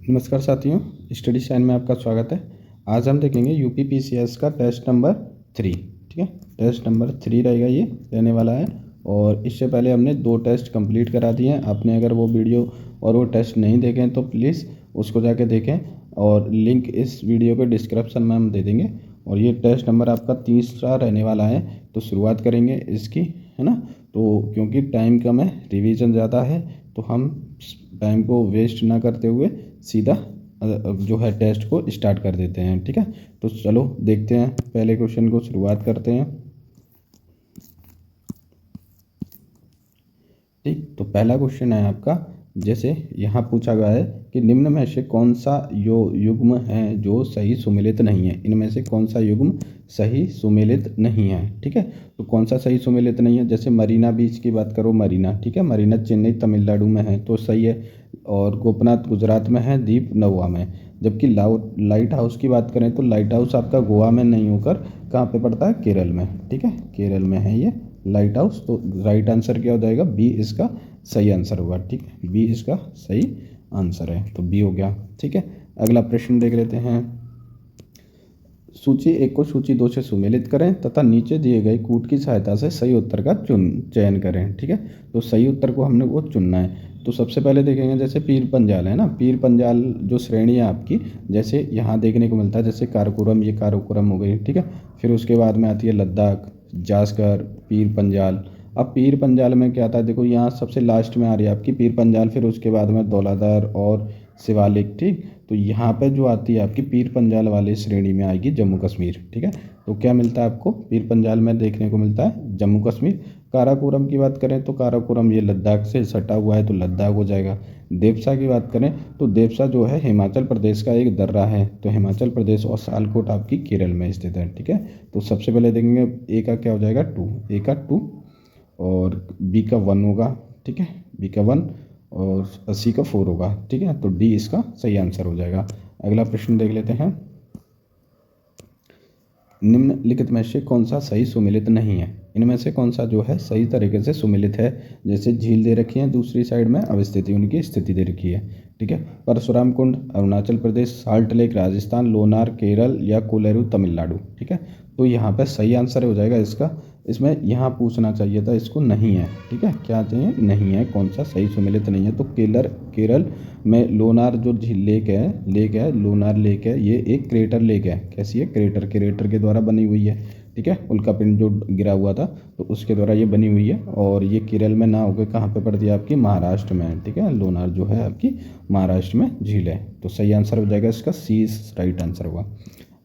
नमस्कार साथियों, study sign में आपका स्वागत है। आज हम देखेंगे यूपीपीसीएस का टेस्ट नंबर 3। ठीक है, टेस्ट नंबर 3 रहेगा, ये रहने वाला है। और इससे पहले हमने 2 टेस्ट कंप्लीट करा दिए हैं। आपने अगर वो वीडियो और वो टेस्ट नहीं देखे हैं तो प्लीज़ उसको जाके देखें, और लिंक इस वीडियो के डिस्क्रिप्शन में हम दे देंगे। और ये टेस्ट नंबर आपका 3रा रहने वाला है, तो शुरुआत करेंगे इसकी, है ना। तो क्योंकि टाइम कम है, रिवीजन ज़्यादा है, तो हम टाइम को वेस्ट ना करते हुए सीधा जो है टेस्ट को स्टार्ट कर देते हैं। ठीक है, तो चलो देखते हैं, पहले क्वेश्चन को शुरुआत करते हैं। ठीक, तो पहला क्वेश्चन है आपका, जैसे यहाँ पूछा गया है कि निम्न में से कौन सा युग्म है जो सही सुमेलित नहीं है। इनमें से कौन सा युग्म सही सुमेलित नहीं है। ठीक है, तो कौन सा सही सुमेलित नहीं है, जैसे मरीना बीच की बात करो, मरीना, ठीक है, मरीना चेन्नई तमिलनाडु में है तो सही है, और गोपनाथ गुजरात में है, द्वीप नौवा में। जबकि लाइट हाउस की बात करें तो लाइट हाउस आपका गोवा में नहीं होकर कहाँ पे पड़ता है, केरल में। ठीक है, केरल में है ये लाइट हाउस। तो राइट आंसर क्या हो जाएगा, बी इसका सही आंसर होगा। ठीक है, बी इसका सही आंसर है, तो बी हो गया। ठीक है, अगला प्रश्न देख लेते हैं। सूची 1 को सूची 2 से सुमेलित करें तथा नीचे दिए गए कूट की सहायता से सही उत्तर का चयन करें। ठीक है, तो सही उत्तर को हमने वो चुनना है। तो सबसे पहले देखेंगे, जैसे पीर पंजाल है ना, पीर पंजाल जो श्रेणी है आपकी, जैसे यहाँ देखने को मिलता है, जैसे काराकोरम, ये काराकोरम हो गई। ठीक है, फिर उसके बाद में आती है लद्दाख, जास्कर, पीर पंजाल। अब पीर पंजाल में क्या आता है, देखो यहाँ सबसे लास्ट में आ रही है आपकी पीर पंजाल, फिर उसके बाद में दौलाधर और शिवालिक। ठीक, तो यहाँ पे जो आती है आपकी पीर पंजाल वाली श्रेणी में आएगी जम्मू कश्मीर। ठीक है, तो क्या मिलता है आपको पीर पंजाल में देखने को मिलता है जम्मू कश्मीर। काराकोरम की बात करें तो काराकोरम ये लद्दाख से सटा हुआ है, तो लद्दाख हो जाएगा। देवसा की बात करें तो देवसा जो है हिमाचल प्रदेश का एक दर्रा है, तो हिमाचल प्रदेश, और सालकोट आपकी केरल में स्थित है। ठीक है, तो सबसे पहले देखेंगे ए का क्या हो जाएगा, 2, ए का 2, और बी का 1 होगा। ठीक है, बी का 1 और सी का 4 होगा। ठीक है, तो डी इसका सही आंसर हो जाएगा। अगला प्रश्न देख लेते हैं। निम्नलिखित में से कौन सा सही सुमेलित नहीं है। इनमें से कौन सा जो है सही तरीके से सुमेलित है। जैसे झील दे रखी है, दूसरी साइड में अवस्थिति, उनकी स्थिति दे रखी है। ठीक है, परशुराम कुंड अरुणाचल प्रदेश, साल्ट लेक राजस्थान, लोनार केरल, या कोलेरू तमिलनाडु। ठीक है, तो यहाँ पे सही आंसर हो जाएगा इसका, इसमें यहाँ पूछना चाहिए था इसको, नहीं है। ठीक है, क्या चाहिए, नहीं है, कौन सा सही सुमेलित नहीं है। तो केरल में लोनार जो झील लेक है लोनार लेक है, ये एक क्रेटर लेक है। कैसी है, क्रेटर के द्वारा बनी हुई है। ठीक है, उल्कापिंड जो गिरा हुआ था तो उसके द्वारा ये बनी हुई है, और ये केरल में ना होकर कहाँ पे पड़ती है आपकी, महाराष्ट्र में। ठीक है, लोनार जो है आपकी महाराष्ट्र में झील है, तो सही आंसर हो जाएगा इसका, सी राइट आंसर होगा।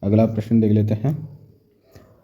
अगला प्रश्न देख लेते हैं।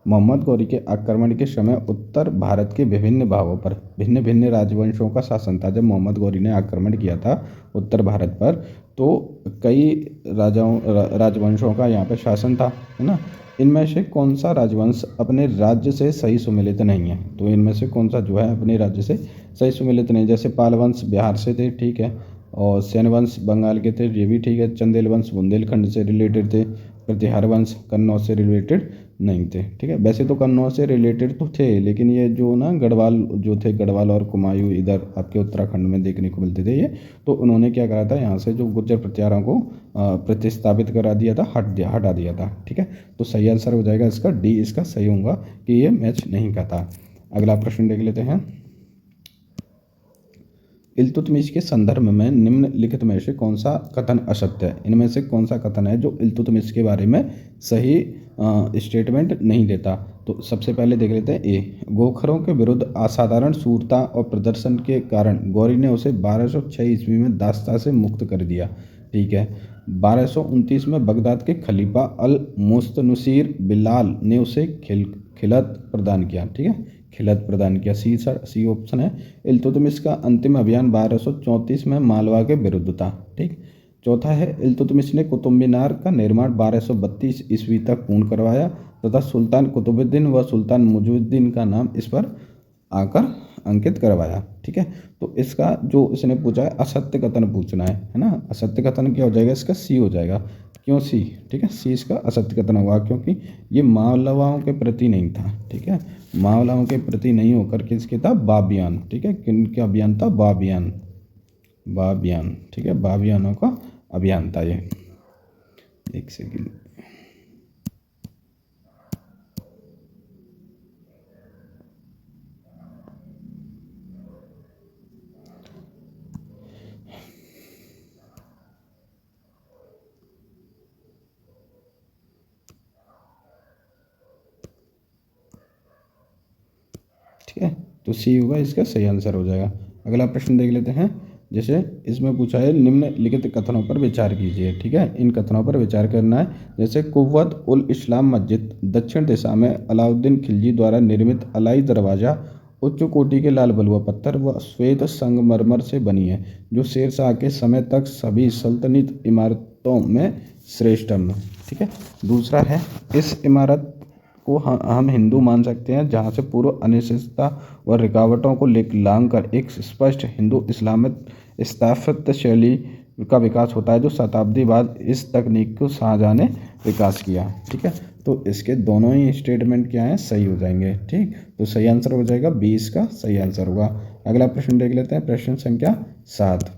मोहम्मद गौरी के आक्रमण के समय उत्तर भारत के विभिन्न भागों पर भिन्न भिन्न राजवंशों का शासन था। जब मोहम्मद गौरी ने आक्रमण किया था उत्तर भारत पर, तो कई राजवंशों का यहाँ पे शासन था, है ना। इनमें से कौन सा राजवंश अपने राज्य से सही सुमेलित नहीं है। तो इनमें से कौन सा जो है अपने राज्य से सही सुमेलित नहीं, जैसे पाल वंश बिहार से थे, ठीक है, और सेन वंश बंगाल के थे, ये भी ठीक है। चंदेल वंश बुंदेलखंड से रिलेटेड थे। प्रतिहार वंश कन्नौज से रिलेटेड नहीं थे। ठीक है, वैसे तो कन्नौज से रिलेटेड तो थे, लेकिन ये जो ना गढ़वाल जो थे, गढ़वाल और कुमायूं इधर आपके उत्तराखंड में देखने को मिलते थे ये, तो उन्होंने क्या करा था, यहाँ से जो गुर्जर प्रतिहारों को प्रतिस्थापित करा दिया था, हटा दिया था। ठीक है, तो सही आंसर हो जाएगा इसका, डी इसका सही होगा कि ये मैच नहीं करता। अगला प्रश्न देख लेते हैं। इल्तुतमिश के संदर्भ में निम्नलिखित में से कौन सा कथन असत्य है। इनमें से कौन सा कथन है जो इल्तुतमिश के बारे में सही स्टेटमेंट नहीं देता। तो सबसे पहले देख लेते हैं ए, गोखरों के विरुद्ध असाधारण शूरता और प्रदर्शन के कारण गौरी ने उसे 1206 ईस्वी में दास्ता से मुक्त कर दिया। ठीक है, 1229 में बगदाद के खलीफा अल मुस्तनसीर बिलाल ने उसे खिलत प्रदान किया। ठीक है, खिलत प्रदान किया, सी ऑप्शन है। इल्तुतमिश का अंतिम अभियान 1234 में मालवा के विरुद्ध था। ठीक, चौथा है इल्तुतमिश ने कुतुब मीनार का निर्माण 1232 ईस्वी तक पूर्ण करवाया तथा सुल्तान कुतुबुद्दीन व सुल्तान मुजुद्दीन का नाम इस पर आकर अंकित करवाया। ठीक है, तो इसका जो इसने पूछा है असत्य कथन पूछना है ना। असत्य कथन क्या हो जाएगा इसका, सी हो जाएगा। क्यों सी, ठीक है, सी इसका असत्य कथन होगा, क्योंकि ये मालवाओं के प्रति नहीं था। ठीक है, मावलाओं के प्रति नहीं होकर किसके था, बाबियान। ठीक है, किनका अभियान था, बाबियान। ठीक है, बाबियानों का अभियंता। ये एक सेकेंड, ठीक है। तो सी होगा इसका सही आंसर हो जाएगा। अगला प्रश्न देख लेते हैं। जैसे इसमें पूछा है निम्नलिखित कथनों पर विचार कीजिए। ठीक है, इन कथनों पर विचार करना है। जैसे कुव्वत उल इस्लाम मस्जिद दक्षिण दिशा में अलाउद्दीन खिलजी द्वारा निर्मित अलाई दरवाज़ा उच्च कोटि के लाल बलुआ पत्थर व श्वेत संगमरमर से बनी है, जो शेर शाह के समय तक सभी सल्तनत इमारतों में श्रेष्ठतम है। ठीक है। दूसरा है, इस इमारत को हम हिंदू मान सकते हैं जहाँ से पूर्व अनिश्चितता व रुकावटों को लांघ कर एक स्पष्ट हिंदू इस्लामिक स्थापत्य शैली का विकास होता है, जो शताब्दी बाद इस तकनीक को शाहजहाँ ने विकास किया। ठीक है, तो इसके दोनों ही स्टेटमेंट क्या हैं, सही हो जाएंगे। ठीक, तो सही आंसर हो जाएगा 20 का सही आंसर होगा। अगला प्रश्न देख लेते हैं, प्रश्न संख्या 7।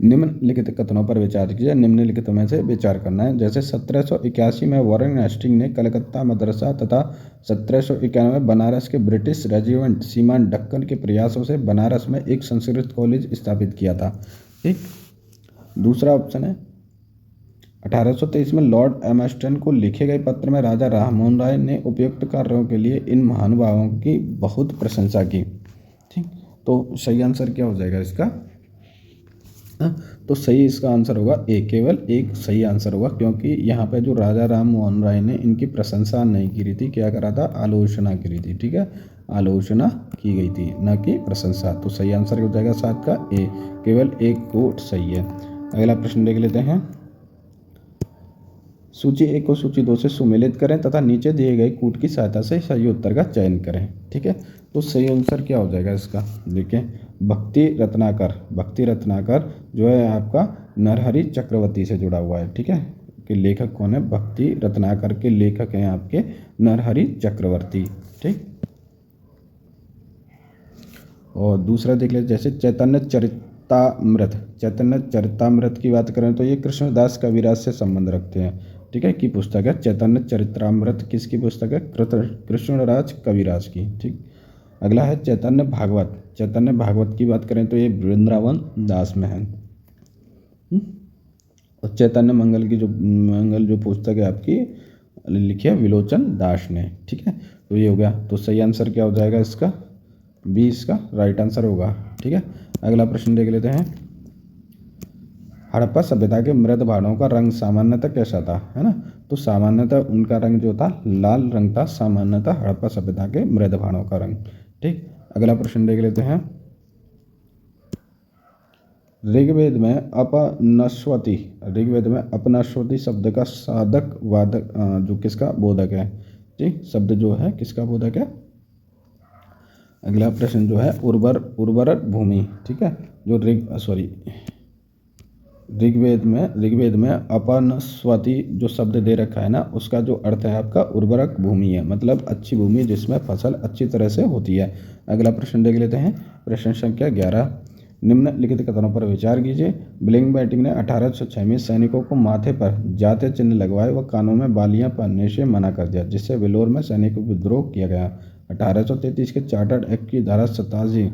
निम्नलिखित कथनों पर विचार कीजिए। निम्नलिखित में से विचार करना है। जैसे 1781 में वॉरेन हेस्टिंग ने कलकत्ता मदरसा तथा 1791 में बनारस के ब्रिटिश रेजिमेंट सीमान दक्कन के प्रयासों से बनारस में एक संस्कृत कॉलेज स्थापित किया था। ठीक, दूसरा ऑप्शन है 1823 में लॉर्ड एम्स्टन को लिखे गए पत्र में राजा राममोहन राय ने उपयुक्त कार्यों के लिए इन महानुभावों की बहुत प्रशंसा की। ठीक, तो सही आंसर क्या हो जाएगा इसका? तो सही इसका आंसर होगा ए, केवल एक सही आंसर होगा, क्योंकि यहाँ पे जो राजा राम मोहन राय ने इनकी प्रशंसा नहीं की रही थी, क्या करा था, आलोचना की रही थी। ठीक है, आलोचना की गई थी, न कि प्रशंसा। तो सही आंसर हो जाएगा 7 का ए, केवल एक कोट सही है। अगला प्रश्न देख लेते हैं। सूची 1 को सूची 2 से सुमेलित करें तथा नीचे दिए गए कूट की सहायता से सही उत्तर का चयन करें। ठीक है, तो सही आंसर क्या हो जाएगा इसका? देखिए, भक्ति रत्नाकर जो है आपका नरहरि चक्रवर्ती से जुड़ा हुआ है। ठीक है, कि लेखक कौन है? भक्ति रत्नाकर के लेखक हैं आपके नरहरि चक्रवर्ती। ठीक, और दूसरा देख लेते, जैसे चैतन्य चरितामृत की बात करें तो ये कृष्णदास कविराज से संबंध रखते हैं। ठीक है, की पुस्तक है चैतन्य चरितामृत। किसकी पुस्तक है? कृष्णराज कविराज की। ठीक, अगला है चैतन्य भागवत की बात करें तो ये वृंदावन दास में है। और चैतन्य मंगल जो पुस्तक है आपकी लिखी है विलोचन दास ने। ठीक है, तो ये हो गया। तो सही आंसर क्या हो जाएगा इसका? 20 का राइट आंसर होगा। ठीक है, अगला प्रश्न देख लेते हैं। हड़प्पा सभ्यता के मृत भाड़ों का रंग सामान्यतः कैसा था, है ना? तो सामान्यतः उनका रंग जो था लाल रंग था, सामान्यतः हड़प्पा सभ्यता के मृत भाड़ों का रंग। ठीक, अगला प्रश्न देख लेते हैं। ऋग्वेद में अपनश्वती शब्द का साधक वादक जो किसका बोधक है? ठीक, शब्द जो है किसका बोधक है? अगला प्रश्न जो है उर्वर भूमि। ठीक है, जो ऋग्वेद में अपनस्वती जो शब्द दे रखा है ना, उसका जो अर्थ है आपका उर्वरक भूमि है, मतलब अच्छी भूमि जिसमें फसल अच्छी तरह से होती है। अगला प्रश्न देख लेते हैं, प्रश्न संख्या 11। निम्नलिखित कथनों पर विचार कीजिए। ब्लिंग बैटिंग ने 1806 में सैनिकों को माथे पर जातीय चिन्ह लगवाए व कानों में बालियां पहनने से मना कर दिया, जिससे वेलोर में सैनिकों को विद्रोह किया गया। 1833 के चार्टर्ड एक्ट की धारा 87।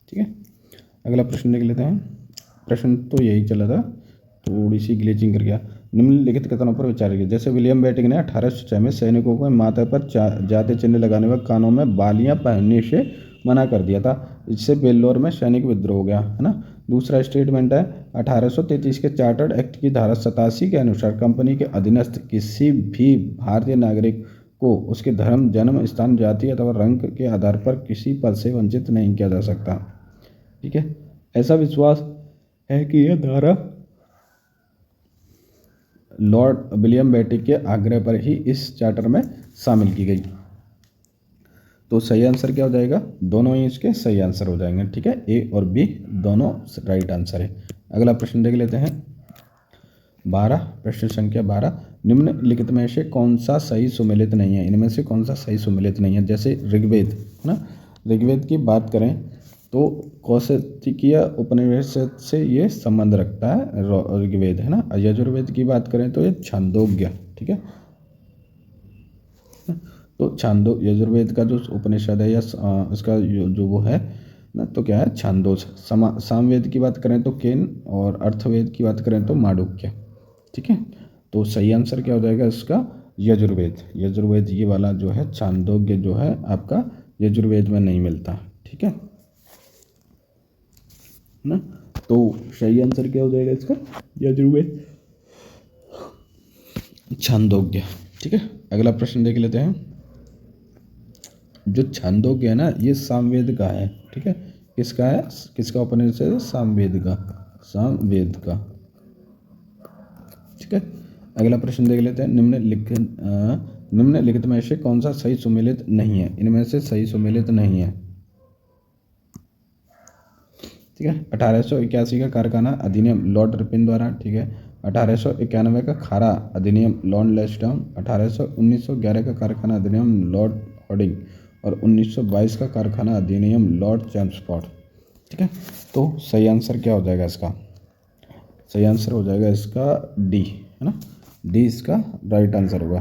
ठीक है, अगला प्रश्न देख लेते हैं। प्रश्न तो यही चला था, थोड़ी सी ग्लिचिंग कर गया। निम्नलिखित कथनों पर विचार कीजिए। जैसे विलियम बेटिंग ने 1806 में सैनिकों को माथे पर जातीय चिन्ह लगाने व कानों में बालियां पहनने से मना कर दिया था, इससे वेल्लोर में सैनिक विद्रोह हो गया, है ना? दूसरा स्टेटमेंट है 1833 के चार्टर्ड एक्ट की धारा 87 के अनुसार कंपनी के अधीनस्थ किसी भी भारतीय नागरिक को उसके धर्म, जन्म स्थान, जाति अथवा रंग के आधार पर किसी पद से वंचित नहीं किया जा सकता। ठीक है, ऐसा विश्वास है कि यह धारा लॉर्ड विलियम बेटिंग के आग्रह पर ही इस चार्टर में शामिल की गई। तो सही आंसर क्या हो जाएगा? दोनों ही इसके सही आंसर हो जाएंगे। ठीक है, ए और बी दोनों राइट आंसर है। अगला प्रश्न देख लेते हैं 12, प्रश्न संख्या 12। निम्नलिखित में से कौन सा सही सुमेलित नहीं है, इनमें से कौन सा सही सुमेलित नहीं है। जैसे ऋग्वेद है ना, ऋग्वेद की बात करें तो कौशिकीय उपनिषद से ये संबंध रखता है ऋग्वेद है ना। यजुर्वेद की बात करें तो ये छांदोग्य, ठीक है। तो यजुर्वेद का जो उपनिषद है या इसका जो वो है ना, तो क्या है, छांदोस। सामवेद की बात करें तो केन, और अर्थवेद की बात करें तो मांडुक्य, ठीक है। तो सही आंसर क्या हो जाएगा इसका, यजुर्वेद। यजुर्वेद ये वाला जो है छांदोग्य जो है आपका यजुर्वेद में नहीं मिलता, ठीक है ना। तो सही आंसर क्या हो जाएगा इसका, यजुर्वेद, छांदोग्य, ठीक है। अगला प्रश्न देख लेते हैं। जो छांदोग्य है ना, ये सामवेद का है, ठीक है। किसका है, किसका उपनिषद है, सामवेद का, सामवेद का, ठीक है। अगला प्रश्न देख लेते हैं। निम्नलिखित में से कौन सा सही सुमेलित नहीं है, इनमें से सही सुमेलित नहीं है, ठीक है। 1881 का कारखाना अधिनियम लॉर्ड रिपन द्वारा, ठीक है। 1891 का खारा अधिनियम लॉर्ड लेस्टम, 1911 का कारखाना अधिनियम लॉर्ड हॉर्डिंग, और 1922 का कारखाना अधिनियम लॉर्ड चैम्सफोर्ड, ठीक है। तो सही आंसर क्या हो जाएगा इसका, सही आंसर हो जाएगा इसका डी, है ना। डी इसका राइट आंसर होगा,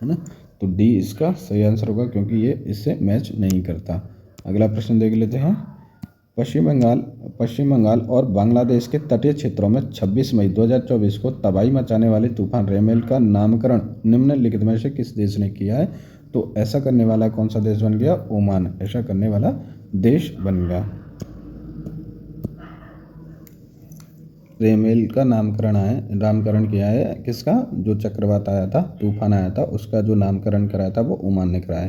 है ना। तो डी इसका सही आंसर होगा, क्योंकि ये इससे मैच नहीं करता। अगला प्रश्न देख लेते हैं। पश्चिम बंगाल और बांग्लादेश के तटीय क्षेत्रों में 26 मई 2024 को तबाही मचाने वाले तूफान रेमेल का नामकरण निम्नलिखित में से किस देश ने किया है। तो ऐसा करने वाला कौन सा देश बन गया, ओमान ऐसा करने वाला देश बन गया। रेमेल का नामकरण किया है किसका, जो चक्रवात आया था, तूफान आया था, उसका जो नामकरण कराया था वो ओमान ने कराया है,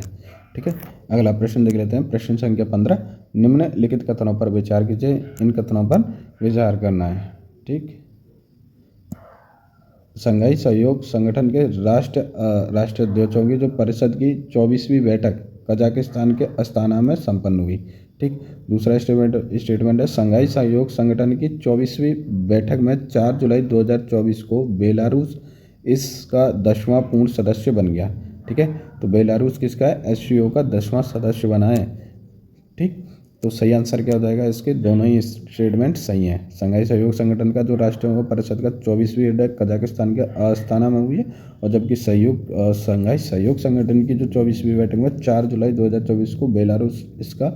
ठीक है। अगला प्रश्न देख लेते हैं। प्रश्न संख्या 15। निम्नलिखित कथनों पर विचार कीजिए, इन कथनों पर विचार करना है, ठीक। संघाई सहयोग संगठन के राष्ट्राध्यक्षों की जो परिषद की 24वीं बैठक कजाकिस्तान के अस्ताना में संपन्न हुई, ठीक। दूसरा स्टेटमेंट है, संघाई सहयोग संगठन की 24वीं बैठक में 4 जुलाई 2024 को बेलारूस इसका 10वां पूर्ण सदस्य बन गया, ठीक है। तो बेलारूस किसका है, एससीओ का 10वां सदस्य बना है, ठीक। तो सही आंसर क्या हो जाएगा इसके, दोनों ही स्टेटमेंट सही हैं। संघाई सहयोग संगठन का जो राष्ट्रीय परिषद का 24वीं बैठक कजाकिस्तान के अस्ताना में हुई है, और जबकि संघाई सहयोग संगठन की जो 24वीं बैठक में 4 जुलाई 2024 को बेलारूस इसका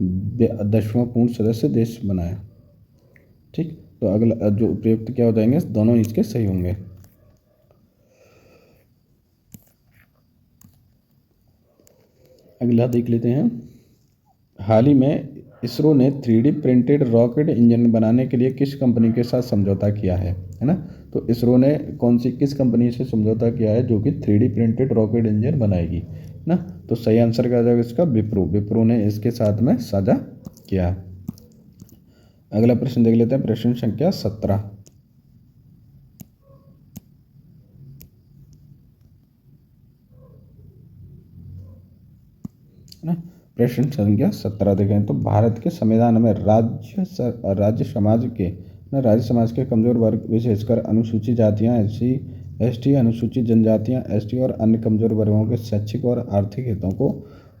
10वां पूर्ण सदस्य देश बनाया, ठीक। तो अगला जो उपयुक्त क्या हो जाएंगे, दोनों इसके सही होंगे। अगला देख लेते हैं। हाल ही में इसरो ने 3D प्रिंटेड रॉकेट इंजन बनाने के लिए किस कंपनी के साथ समझौता किया है ना। तो इसरो ने किस कंपनी से समझौता किया है जो कि 3D प्रिंटेड रॉकेट इंजन बनाएगी ना। तो सही आंसर क्या जाएगा इसका, विप्रो ने इसके साथ में साझा किया। अगला प्रश्न देख लेते हैं। प्रश्न संख्या 17 ना। प्रश्न संख्या 17 देखें तो भारत के संविधान में राज्य समाज के कमजोर वर्ग विशेषकर अनुसूचित जातियां, एसटी, अनुसूचित जनजातियां, एसटी और अन्य कमजोर वर्गों के शैक्षिक और आर्थिक हितों को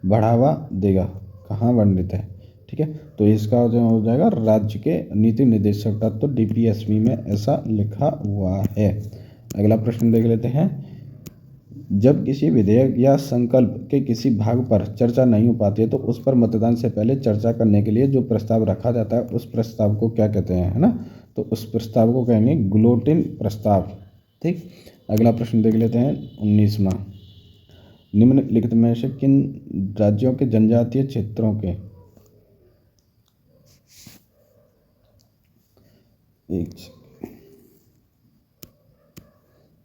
बढ़ावा देगा, कहाँ वर्णित है, ठीक है। तो इसका हो जाएगा राज्य के नीति निर्देशक तत्व DPSP में ऐसा लिखा हुआ है। अगला प्रश्न देख लेते हैं। जब किसी विधेयक या संकल्प के किसी भाग पर चर्चा नहीं हो पाती है तो उस पर मतदान से पहले चर्चा करने के लिए जो प्रस्ताव रखा जाता है उस प्रस्ताव को क्या कहते हैं, है ना। तो उस प्रस्ताव को कहेंगे ग्लोटिन प्रस्ताव, ठीक। अगला प्रश्न देख लेते हैं 19वां। निम्नलिखित में से किन राज्यों के जनजातीय क्षेत्रों के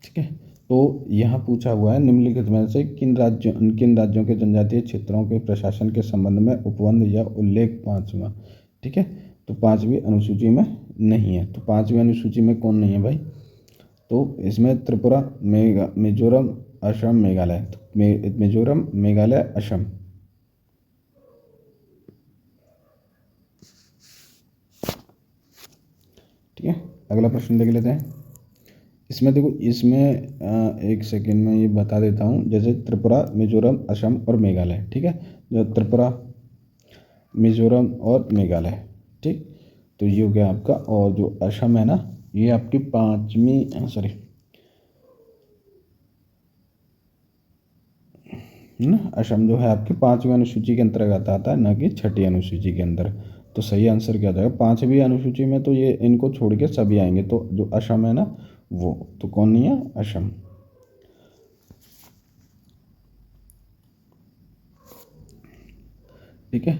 ठीक है। तो यहाँ पूछा हुआ है निम्नलिखित में से किन राज्यों के जनजातीय क्षेत्रों के प्रशासन के संबंध में उपबंध या उल्लेख 5वां, ठीक है। तो 5वीं अनुसूची में नहीं है। तो 5वीं अनुसूची में कौन नहीं है भाई, तो इसमें त्रिपुरा, मिजोरम, असम, मेघालय। तो मिजोरम, मेघालय, असम, ठीक है। अगला प्रश्न देख लेते हैं। इसमें देखो, इसमें एक सेकंड में ये बता देता हूँ। जैसे त्रिपुरा, मिजोरम, असम और मेघालय, ठीक है। जो त्रिपुरा, मिजोरम और मेघालय, ठीक, तो ये हो गया आपका। और जो असम है ना, ये आपकी पाँचवीं, सॉरी ना, असम जो है आपकी पाँचवीं अनुसूची के अंतर्गत आता है, ना कि छठी अनुसूची के अंदर। तो सही आंसर क्या जाएगा? पाँचवीं अनुसूची में तो ये इनको छोड़ के सभी आएंगे। तो जो असम है ना, वो तो कौन नहीं है? असम। ठीक है,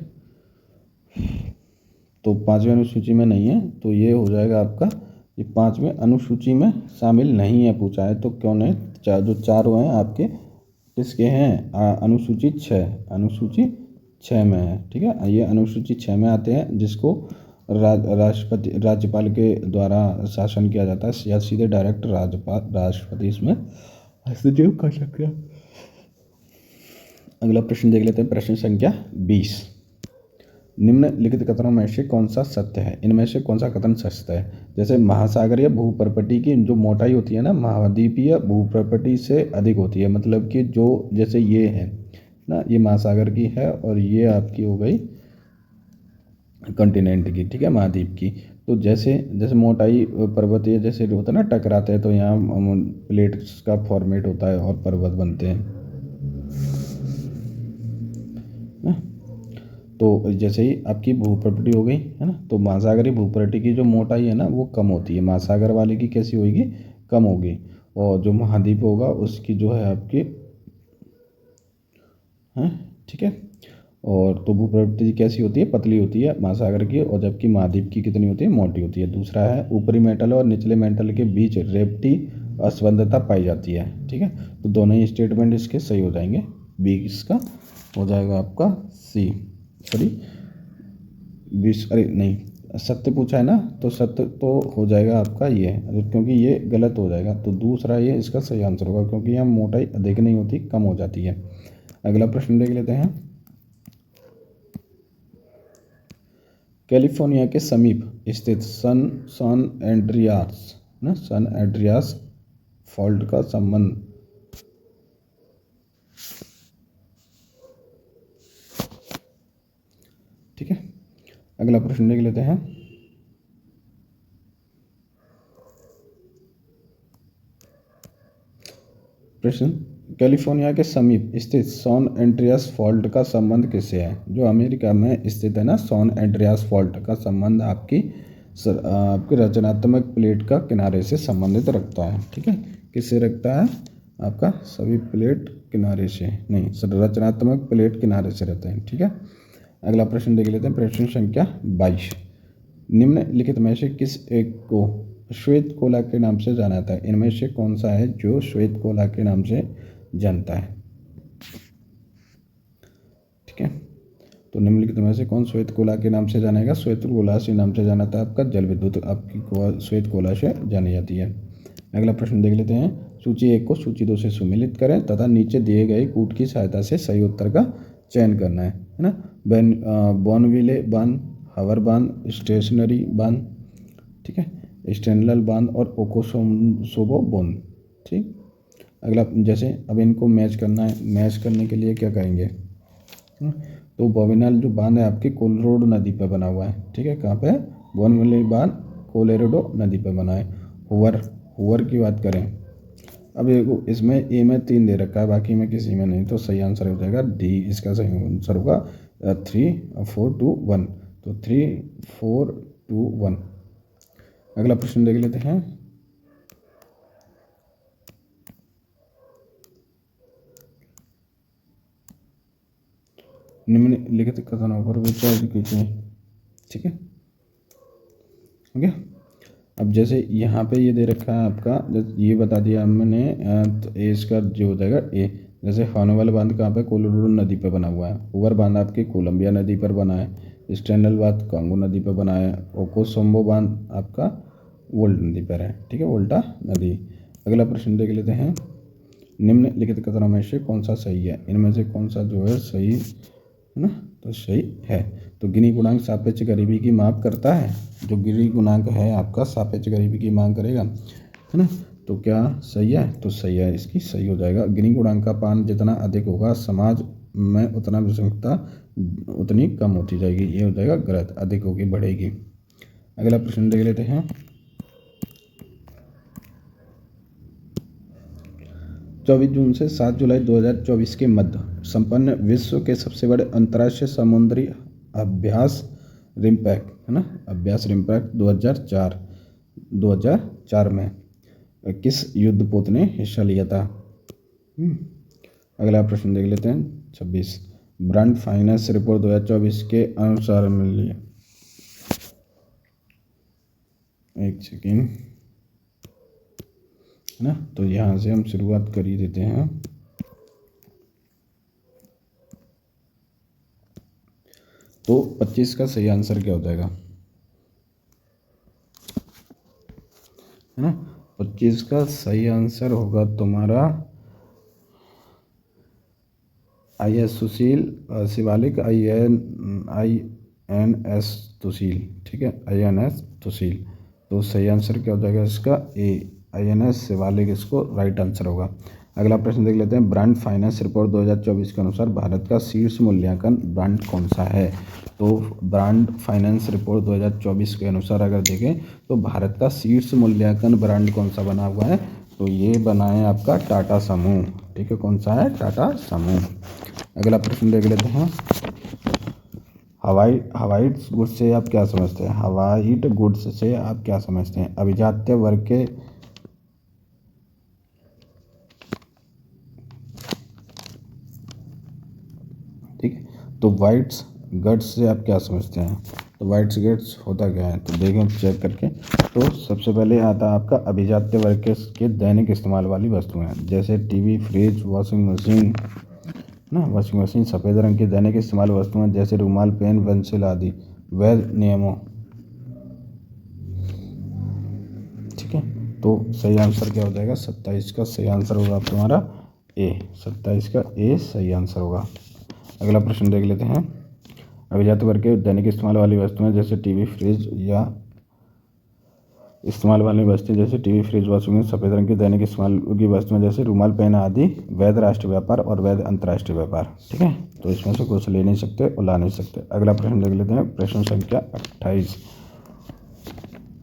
तो पाँचवीं अनुसूची में नहीं है, तो ये हो जाएगा आपका, ये पाँचवीं अनुसूची में शामिल नहीं है। पूछा है तो क्यों नहीं? जो चारों हैं आपके किसके हैं? अनुसूची 6, अनुसूची 6 में है। ठीक है, ये अनुसूची 6 में आते हैं, जिसको राष्ट्रपति, राज्यपाल के द्वारा शासन किया जाता है, या सीधे डायरेक्ट राष्ट्रपति इसमें हस्तक्षेप कर सकते हैं। अगला प्रश्न देख लेते हैं, प्रश्न संख्या 20। निम्नलिखित कथनों में से कौन सा सत्य है? इनमें से कौन सा कथन सत्य है? जैसे महासागरीय भूप्रपटी की जो मोटाई होती है ना, महाद्वीपीय भूप्रपटी से अधिक होती है। मतलब कि जो, जैसे ये है ना, ये महासागर की है और ये आपकी हो गई कॉन्टिनेंट की, ठीक है, महाद्वीप की। तो जैसे जैसे मोटाई पर्वतीय जैसे होता है ना, टकराते हैं तो यहाँ प्लेट्स का फॉर्मेट होता है और पर्वत बनते हैं ना। तो जैसे ही आपकी भूप्रपटी हो गई है ना, तो महासागरीय भूप्रपटी की जो मोटाई है ना, वो कम होती है। महासागर वाले की कैसी होगी? कम होगी। और जो महाद्वीप होगा उसकी जो है आपकी, है, ठीक है। और तो भूप्रपटी कैसी होती है? पतली होती है महासागर की, और जबकि महाद्वीप की कितनी होती है? मोटी होती है। दूसरा है, ऊपरी मेंटल और निचले मेंटल के बीच रेप्टी असंबद्धता पाई जाती है। ठीक है, तो दोनों ही स्टेटमेंट इसके सही हो जाएंगे। बी इसका हो जाएगा आपका सी, सॉरी 20, अरे नहीं, सत्य पूछा है ना, तो सत्य तो हो जाएगा आपका ये, क्योंकि ये गलत हो जाएगा। तो दूसरा ये इसका सही आंसर होगा, क्योंकि यहाँ मोटाई अधिक नहीं होती, कम हो जाती है। अगला प्रश्न देख लेते हैं। कैलिफोर्निया के समीप स्थित सान एंड्रियास ना, सान एंड्रियास फॉल्ट का संबंध, ठीक है। अगला प्रश्न देख लेते हैं। प्रश्न, कैलिफोर्निया के समीप स्थित सैन एंड्रियास फॉल्ट का संबंध किससे है? जो अमेरिका में स्थित है ना, सैन एंड्रियास फॉल्ट का संबंध आपकी रचनात्मक प्लेट का किनारे से संबंधित रखता है। ठीक है, किससे रखता है? आपका सभी प्लेट किनारे से नहीं, रचनात्मक प्लेट किनारे से रहते हैं। ठीक है, अगला प्रश्न देख लेते हैं, प्रश्न संख्या 22। निम्नलिखित में से किस एक को श्वेत कोला के नाम से जाना जाता है? इनमें से कौन सा है जो श्वेत कोला के नाम से जानता है? ठीक है, तो निम्नलिखित में से कौन श्वेत कोला के नाम से जानेगा? श्वेत कोला से नाम से जाना था आपका जल विद्युत, आपकी श्वेत कोला से जानी जाती है। अगला प्रश्न देख लेते हैं। सूची 1 को सूची 2 से सुमेलित करें तथा नीचे दिए गए कूट की सहायता से सही उत्तर का चयन करना है ना। बॉर्नविले बांध, हवर बांध, स्टेशनरी बांध, ठीक है, स्टेनल बांध और ओकोसोबो बांध। ठीक, अगला जैसे अब इनको मैच करना है, मैच करने के लिए क्या करेंगे? तो बोवेनल जो बांध है आपकी कोलोराडो नदी पर बना हुआ है। ठीक है, कहाँ पे? बॉर्नविले बांध कोलोराडो नदी पर बना है। हुवर की बात करें, अब देखो इसमें ए में 3 दे रखा है, बाकी में किसी में नहीं, तो सही आंसर हो जाएगा डी। इसका सही आंसर होगा 3, 4, 2, 1। तो 3, 4, 2, 1। अगला प्रश्न देख लेते हैं। निम्नलिखित कथनों पर विचार कीजिए। ठीक है, हो गया। अब जैसे यहाँ पे ये दे रखा है आपका, ये बता दिया हमने, तो ए इसका जो हो जाएगा ए। जैसे हॉर्नवेल बांध कहाँ पे? कोलोराडो नदी पे बना हुआ है। हुवर बांध आपकी कोलंबिया नदी पर बना है। स्टेनल बांध कांगो नदी पर बना है। ओकोसोम्बो बांध आपका वोल्टा नदी पर है। ठीक है, वोल्टा नदी। अगला प्रश्न देख लेते हैं। निम्नलिखित कथनों में से कौन सा सही है? इनमें से कौन सा जो है सही है ना, तो सही है। तो गिनी गुणांक सापेक्ष गरीबी की माप करता है। जो गिनी गुणांक है आपका सापेक्ष गरीबी की मांग करेगा, है ना। तो क्या सही है? तो सही है, इसकी सही हो जाएगा। गिनी गुणांक का पान जितना अधिक होगा समाज में उतना विषमता उतनी कम होती जाएगी, ये हो जाएगा गलत, अधिक होगी बढ़ेगी। अगला प्रश्न देख लेते हैं। 24 जून से 7 जुलाई 2024 के मध्य संपन्न विश्व के सबसे बड़े अंतर्राष्ट्रीय समुद्री अभ्यास रिम्पैक, है ना, अभ्यास रिम्पैक 2004 में किस युद्धपोत ने हिस्सा लिया था? अगला प्रश्न देख लेते हैं 26। ब्रांड फाइनेंस रिपोर्ट 2024 के अनुसार मिलिए, एक सेकेंड, है ना, तो यहाँ से हम शुरुआत कर ही देते हैं। तो 25 का सही आंसर क्या हो जाएगा, है ना? 25 का सही आंसर होगा तुम्हारा IS Sushil Shivalik, INS Tushil, ठीक है, INS तुशील। तो सही आंसर क्या हो जाएगा इसका? INS शिवालिक इसको राइट आंसर होगा। अगला प्रश्न देख लेते हैं। ब्रांड फाइनेंस रिपोर्ट 2024 के अनुसार भारत का शीर्ष मूल्यांकन ब्रांड कौन सा है? तो ब्रांड फाइनेंस रिपोर्ट 2024 के अनुसार अगर देखें तो भारत का शीर्ष मूल्यांकन ब्रांड कौन सा बना हुआ है? तो ये बना है आपका टाटा समूह, ठीक है, कौन सा है? टाटा समूह। अगला प्रश्न देख लेते हैं। हवाई गुड्स से आप क्या समझते हैं? हवाई गुड्स से आप क्या समझते हैं? अभिजात्य वर्ग के, ठीक है, तो वाइट्स गट्स से आप क्या समझते हैं? तो वाइट्स गट्स होता क्या है? तो देखें चेक करके। तो सबसे पहले आता है आपका अभिजात्य वर्ग के दैनिक इस्तेमाल वाली वस्तुएं, जैसे टीवी, फ्रिज, वॉशिंग मशीन ना, वॉशिंग मशीन। सफ़ेद रंग की दैनिक इस्तेमाल वस्तुएं जैसे रुमाल, पेन, पेंसिल आदि वैध नियमों, ठीक है। तो सही आंसर क्या हो जाएगा? 27 का सही आंसर होगा तुम्हारा ए, 27 का ए सही आंसर होगा। अगला प्रश्न देख लेते हैं। अभिजात वर्ग के दैनिक इस्तेमाल वाली वस्तुएं जैसे टीवी, फ्रिज या इस्तेमाल वाली वस्तुएं जैसे टीवी, फ्रिज, वॉशिंग मशीन, सफ़ेद रंग की दैनिक इस्तेमाल की वस्तुएं जैसे रुमाल, पेन आदि वैध राष्ट्रीय व्यापार और वैध अंतर्राष्ट्रीय व्यापार, ठीक है। तो इसमें से कुछ ले नहीं सकते और ला नहीं सकते। अगला प्रश्न देख लेते हैं। प्रश्न संख्या 28।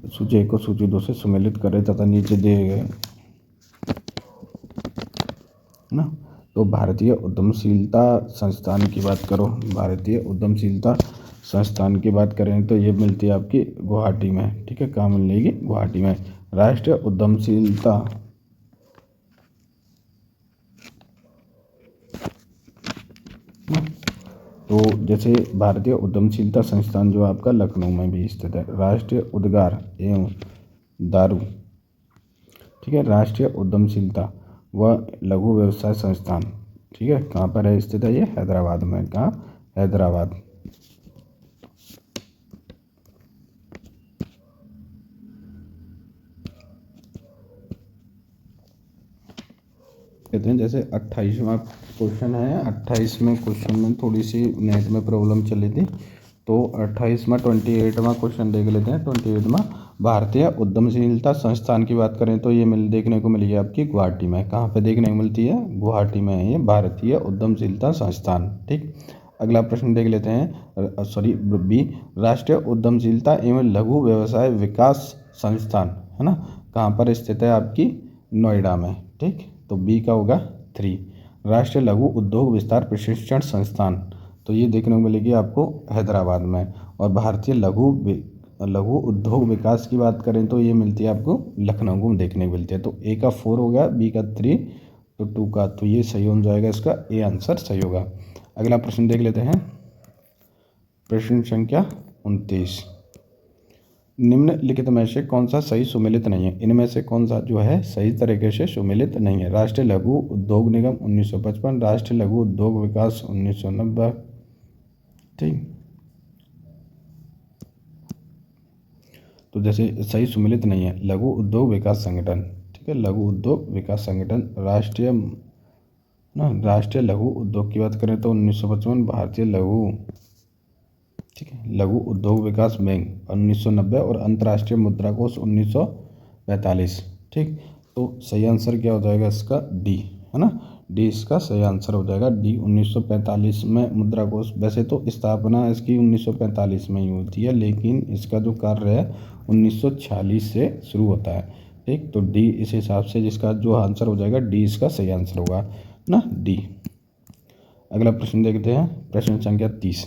सूची 1 को सूची 2 से सम्मिलित करें तथा नीचे दिए गए, ना, तो भारतीय उद्यमशीलता संस्थान की बात करो। भारतीय उद्यमशीलता संस्थान की बात करें तो ये मिलती है आपकी गुवाहाटी में, ठीक है, कहाँ मिलेगी? गुवाहाटी में। राष्ट्रीय उद्यमशीलता, तो जैसे भारतीय उद्यमशीलता संस्थान जो आपका लखनऊ में भी स्थित है। राष्ट्रीय उद्गार एवं दारू, ठीक है, राष्ट्रीय उद्यमशीलता व लघु व्यवसाय संस्थान, ठीक है, कहाँ पर है स्थित है? ये हैदराबाद में। कहाँ? हैदराबाद। कहते हैं जैसे 28वां क्वेश्चन है। 28वें क्वेश्चन में थोड़ी सी नेट में प्रॉब्लम चली थी, तो 28वां 28वां क्वेश्चन देख लेते हैं। 28वां भारतीय उद्यमशीलता संस्थान की बात करें तो ये देखने को मिली है आपकी गुवाहाटी में। कहाँ पे देखने को मिलती है? गुवाहाटी में है ये भारतीय उद्यमशीलता संस्थान, ठीक। अगला प्रश्न देख लेते हैं। सॉरी, बी, राष्ट्रीय उद्यमशीलता एवं लघु व्यवसाय विकास संस्थान, है ना, कहाँ पर स्थित है? आपकी नोएडा में, ठीक। तो बी का होगा 3। राष्ट्रीय लघु उद्योग विस्तार प्रशिक्षण संस्थान, तो ये देखने को मिलेगी आपको हैदराबाद में। और भारतीय लघु उद्योग विकास की बात करें तो ये मिलती है आपको लखनऊ में देखने को मिलती है। तो ए का 4 हो गया, बी का 3, तो 2 का, तो ये सही हो जाएगा, इसका ए आंसर सही होगा। अगला प्रश्न देख लेते हैं। प्रश्न संख्या 29। निम्नलिखित में से कौन सा सही सुमेलित नहीं है? इनमें से कौन सा जो है सही तरीके से सुमेलित नहीं है? राष्ट्रीय लघु उद्योग निगम 1955, राष्ट्रीय लघु उद्योग विकास 1990, ठीक। तो जैसे सही सुमेलित नहीं है लघु उद्योग विकास संगठन, ठीक है, लघु उद्योग विकास संगठन। राष्ट्रीय लघु उद्योग की बात करें तो 1955, भारतीय लघु, ठीक है, लघु उद्योग विकास बैंक 1990 और अंतर्राष्ट्रीय मुद्रा कोष 1945, ठीक। तो सही आंसर क्या हो जाएगा इसका? डी, है ना। डी इसका सही आंसर हो जाएगा। डी 1945 में मुद्रा कोष, वैसे तो स्थापना इसकी 1945 में ही होती है, लेकिन इसका जो कार्य है 1946 से शुरू होता है। ठीक, तो डी इस हिसाब से जिसका जो आंसर हो जाएगा, डी इसका सही आंसर होगा ना, डी। अगला प्रश्न देखते हैं, प्रश्न संख्या 30।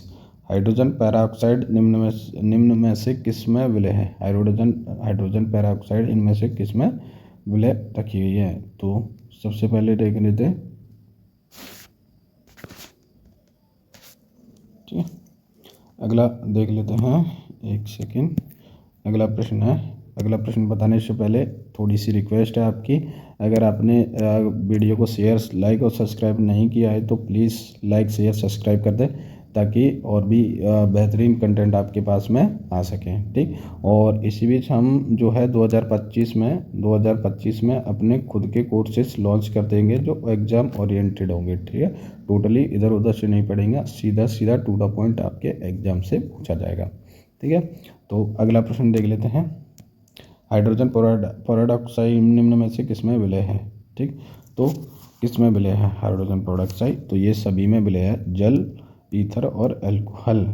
हाइड्रोजन पेरोक्साइड निम्न में से किस में विलय है? हाइड्रोजन पेरोक्साइड इनमें से किस में विलय रखी गई है? तो सबसे पहले देख लेते हैं, ठीक है। अगला देख लेते हैं, एक सेकेंड। अगला प्रश्न बताने से पहले थोड़ी सी रिक्वेस्ट है आपकी, अगर आपने वीडियो को शेयर, लाइक और सब्सक्राइब नहीं किया है तो प्लीज़ लाइक, शेयर, सब्सक्राइब कर दें, ताकि और भी बेहतरीन कंटेंट आपके पास में आ सके। ठीक, और इसी बीच हम जो है 2025 में अपने खुद के कोर्सेज लॉन्च कर देंगे जो एग्ज़ाम ओरिएंटेड होंगे। ठीक है, टोटली इधर उधर से नहीं पढ़ेंगे, सीधा टू द पॉइंट आपके एग्जाम से पूछा जाएगा। ठीक है, तो अगला प्रश्न देख लेते हैं। हाइड्रोजन पेरोक्साइड निम्न में से किस में विलय है? ठीक, तो किस में विलय है हाइड्रोजन पेरोक्साइड? तो ये सभी में विलय है, जल, ईथर और अल्कोहल।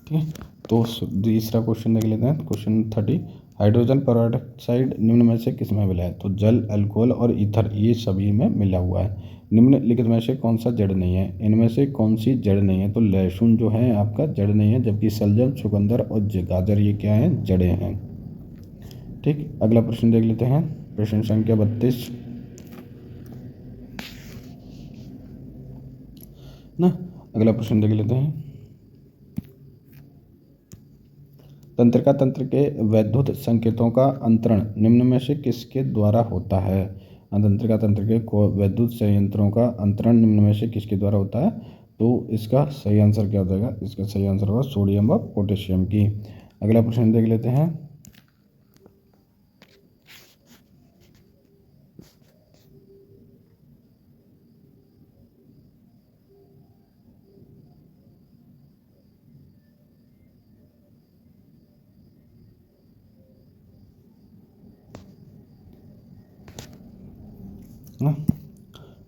ठीक है, तो तीसरा क्वेश्चन देख लेते हैं, क्वेश्चन 30। हाइड्रोजन पेरोक्साइड निम्न में से किस में मिला है? तो जल, अल्कोहल और ईथर, ये सभी में मिला हुआ है। निम्नलिखित में से कौन सा जड़ नहीं है? इनमें से कौन सी जड़ नहीं है? तो लहसुन जो है आपका जड़ नहीं है, जबकि सलजम, चुकंदर और गाजर ये क्या हैं? जड़ें हैं। ठीक, अगला प्रश्न देख लेते हैं, प्रश्न संख्या 32 ना। अगला प्रश्न देख लेते हैं, तंत्र के वैद्युत संकेतों का अंतरण निम्न में से किसके द्वारा होता है? तंत्र के वैद्युत संयंत्रों का अंतरण निम्न में से किसके द्वारा होता है? तो इसका सही आंसर क्या हो जाएगा? इसका सही आंसर होगा सोडियम व पोटेशियम की। अगला प्रश्न देख लेते हैं,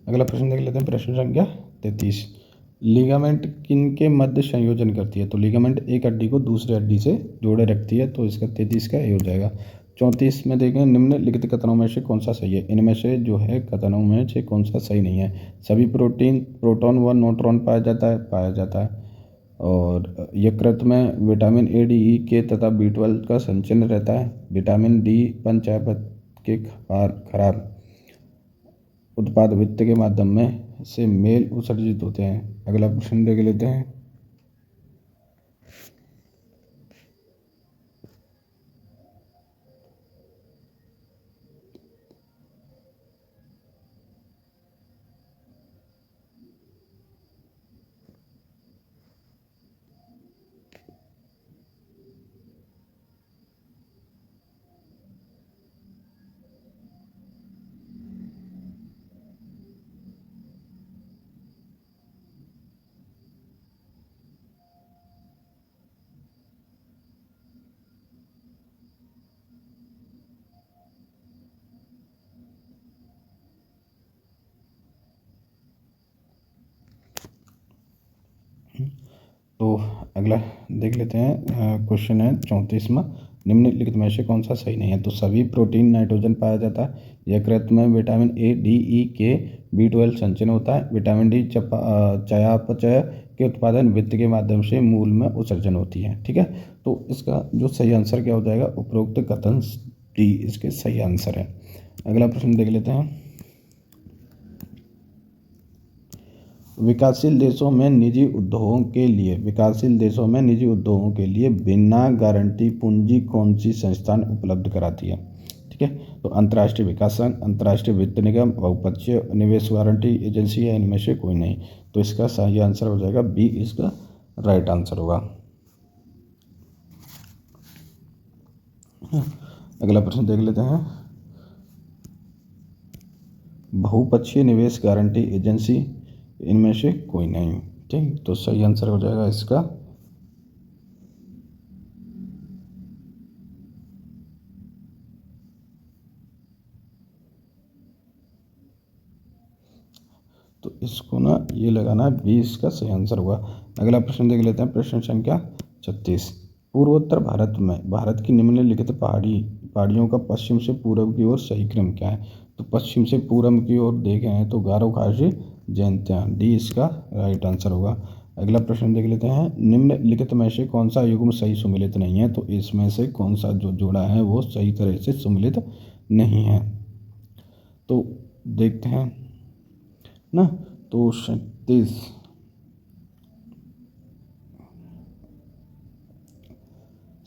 अगला प्रश्न देख लेते हैं, प्रश्न संख्या 33। लिगामेंट किन के मध्य संयोजन करती है? तो लिगामेंट एक हड्डी को दूसरे हड्डी से जोड़े रखती है, तो इसका 33 का ए हो जाएगा। 34 में देखें, निम्नलिखित कथनों में से कौन सा सही है? इनमें से जो है कथनों में से कौन सा सही नहीं है? सभी प्रोटॉन व न्यूट्रॉन पाया जाता है। और यकृत में विटामिन ए, डी, ई, के तथा B12 का संचयन रहता है। विटामिन डी पंचयापत के खराब उत्पाद वित्त के माध्यम में से मेल उत्सर्जित होते हैं। अगला प्रश्न देख लेते हैं, तो अगला देख लेते हैं, क्वेश्चन है 34वां। निम्नलिखित में से कौन सा सही नहीं है? तो सभी प्रोटीन नाइट्रोजन पाया जाता है। यकृत में विटामिन ए, डी, ई, के, B12 संचयन होता है। विटामिन डी चयापचय के उत्पादन वित्त के माध्यम से मूल में उत्सर्जन होती है। ठीक है, तो इसका जो सही आंसर क्या हो जाएगा? उपरोक्त कथन डी इसके सही आंसर है। अगला प्रश्न देख लेते हैं, विकासशील देशों में निजी उद्योगों के लिए बिना गारंटी पूंजी कौन सी संस्थान उपलब्ध कराती है? ठीक है, तो अंतर्राष्ट्रीय विकास संघ, अंतर्राष्ट्रीय वित्त निगम, बहुपक्षीय निवेश गारंटी एजेंसी है, इनमें से कोई नहीं। तो इसका सही आंसर हो जाएगा बी, इसका राइट आंसर होगा। अगला प्रश्न देख लेते हैं, बहुपक्षीय निवेश गारंटी एजेंसी इनमें से कोई नहीं। ठीक, तो सही आंसर हो जाएगा इसका तो इसको ना ये लगाना है, 20 का सही आंसर होगा। अगला प्रश्न देख लेते हैं, प्रश्न संख्या 36। पूर्वोत्तर भारत में भारत की निम्नलिखित पहाड़ियों का पश्चिम से पूर्व की ओर सही क्रम क्या है? तो पश्चिम से पूर्व की ओर देखे हैं तो गारो खासी जयंतियाँ, डी इसका राइट आंसर होगा। अगला प्रश्न देख लेते हैं, निम्नलिखित में से कौन सा युग्म सही सुमेलित नहीं है? तो इसमें से कौन सा जो जोड़ा है वो सही तरह से सुमेलित नहीं है? तो देखते हैं ना, तो 37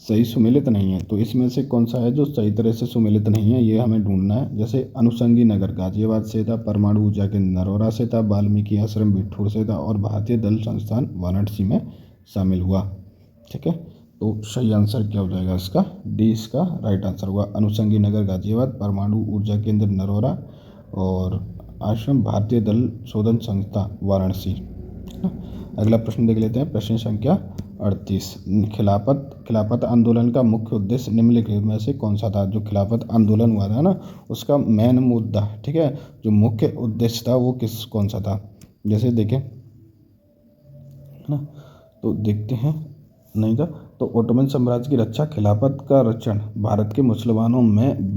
सही सुमेलित नहीं है। तो इसमें से कौन सा है जो सही तरह से सुमेलित नहीं है, ये हमें ढूंढना है। जैसे अनुषंगी नगर गाजियाबाद से था, परमाणु ऊर्जा केंद्र नरोरा से था, वाल्मीकि आश्रम बिठूर से था और भारतीय दल संस्थान वाराणसी में शामिल हुआ। ठीक है, तो सही आंसर क्या हो जाएगा इसका? डी इसका राइट आंसर होगा। अनुषंगी नगर गाजियाबाद, परमाणु ऊर्जा केंद्र नरोरा और आश्रम भारतीय दल शोधन संस्था वाराणसी। अगला प्रश्न देख लेते हैं, प्रश्न संख्या 38। खिलाफत आंदोलन का मुख्य उद्देश्य निम्नलिखित में से कौन सा था? जो खिलाफत आंदोलन हुआ था ना, उसका मेन मुद्दा, ठीक है, जो मुख्य उद्देश्य था वो कौन सा था? जैसे देखें, है ना, तो देखते हैं, नहीं था तो ओटोमन साम्राज्य की रक्षा, खिलाफत का रक्षण, भारत के मुसलमानों में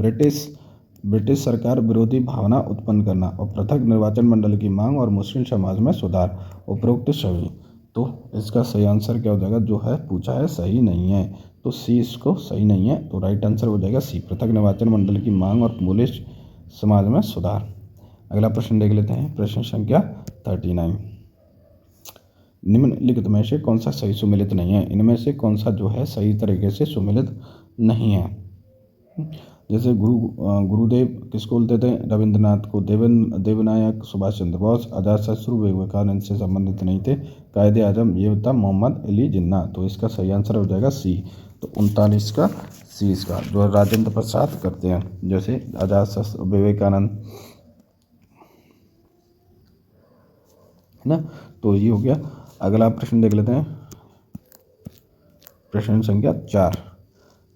ब्रिटिश सरकार विरोधी भावना उत्पन्न करना और पृथक निर्वाचन मंडल की मांग और मुस्लिम समाज में सुधार, उपरोक्त सभी। तो इसका सही आंसर क्या हो जाएगा? जो है पूछा है सही नहीं है, तो सी इसको सही नहीं है, तो राइट आंसर हो जाएगा सी, पृथक निर्वाचन मंडल की मांग और मुस्लिम समाज में सुधार। अगला प्रश्न देख लेते हैं, प्रश्न संख्या 39। निम्नलिखित में से कौन सा सही सुमेलित नहीं है? इनमें से कौन सा जो है सही तरीके से सुमेलित नहीं है? जैसे गुरुदेव किसको बोलते थे? रविंद्रनाथ को। देवनायक सुभाष चंद्र बोस। अजातशत्रु विवेकानंद से संबंधित नहीं थे। कायदे आजम ये था मोहम्मद अली जिन्ना। तो इसका सही आंसर हो जाएगा सी। तो 39 का सी इसका, जो राजेंद्र प्रसाद करते हैं, जैसे अजातशत्रु विवेकानंद, है ना। तो ये हो गया। अगला प्रश्न देख लेते हैं, प्रश्न संख्या 4।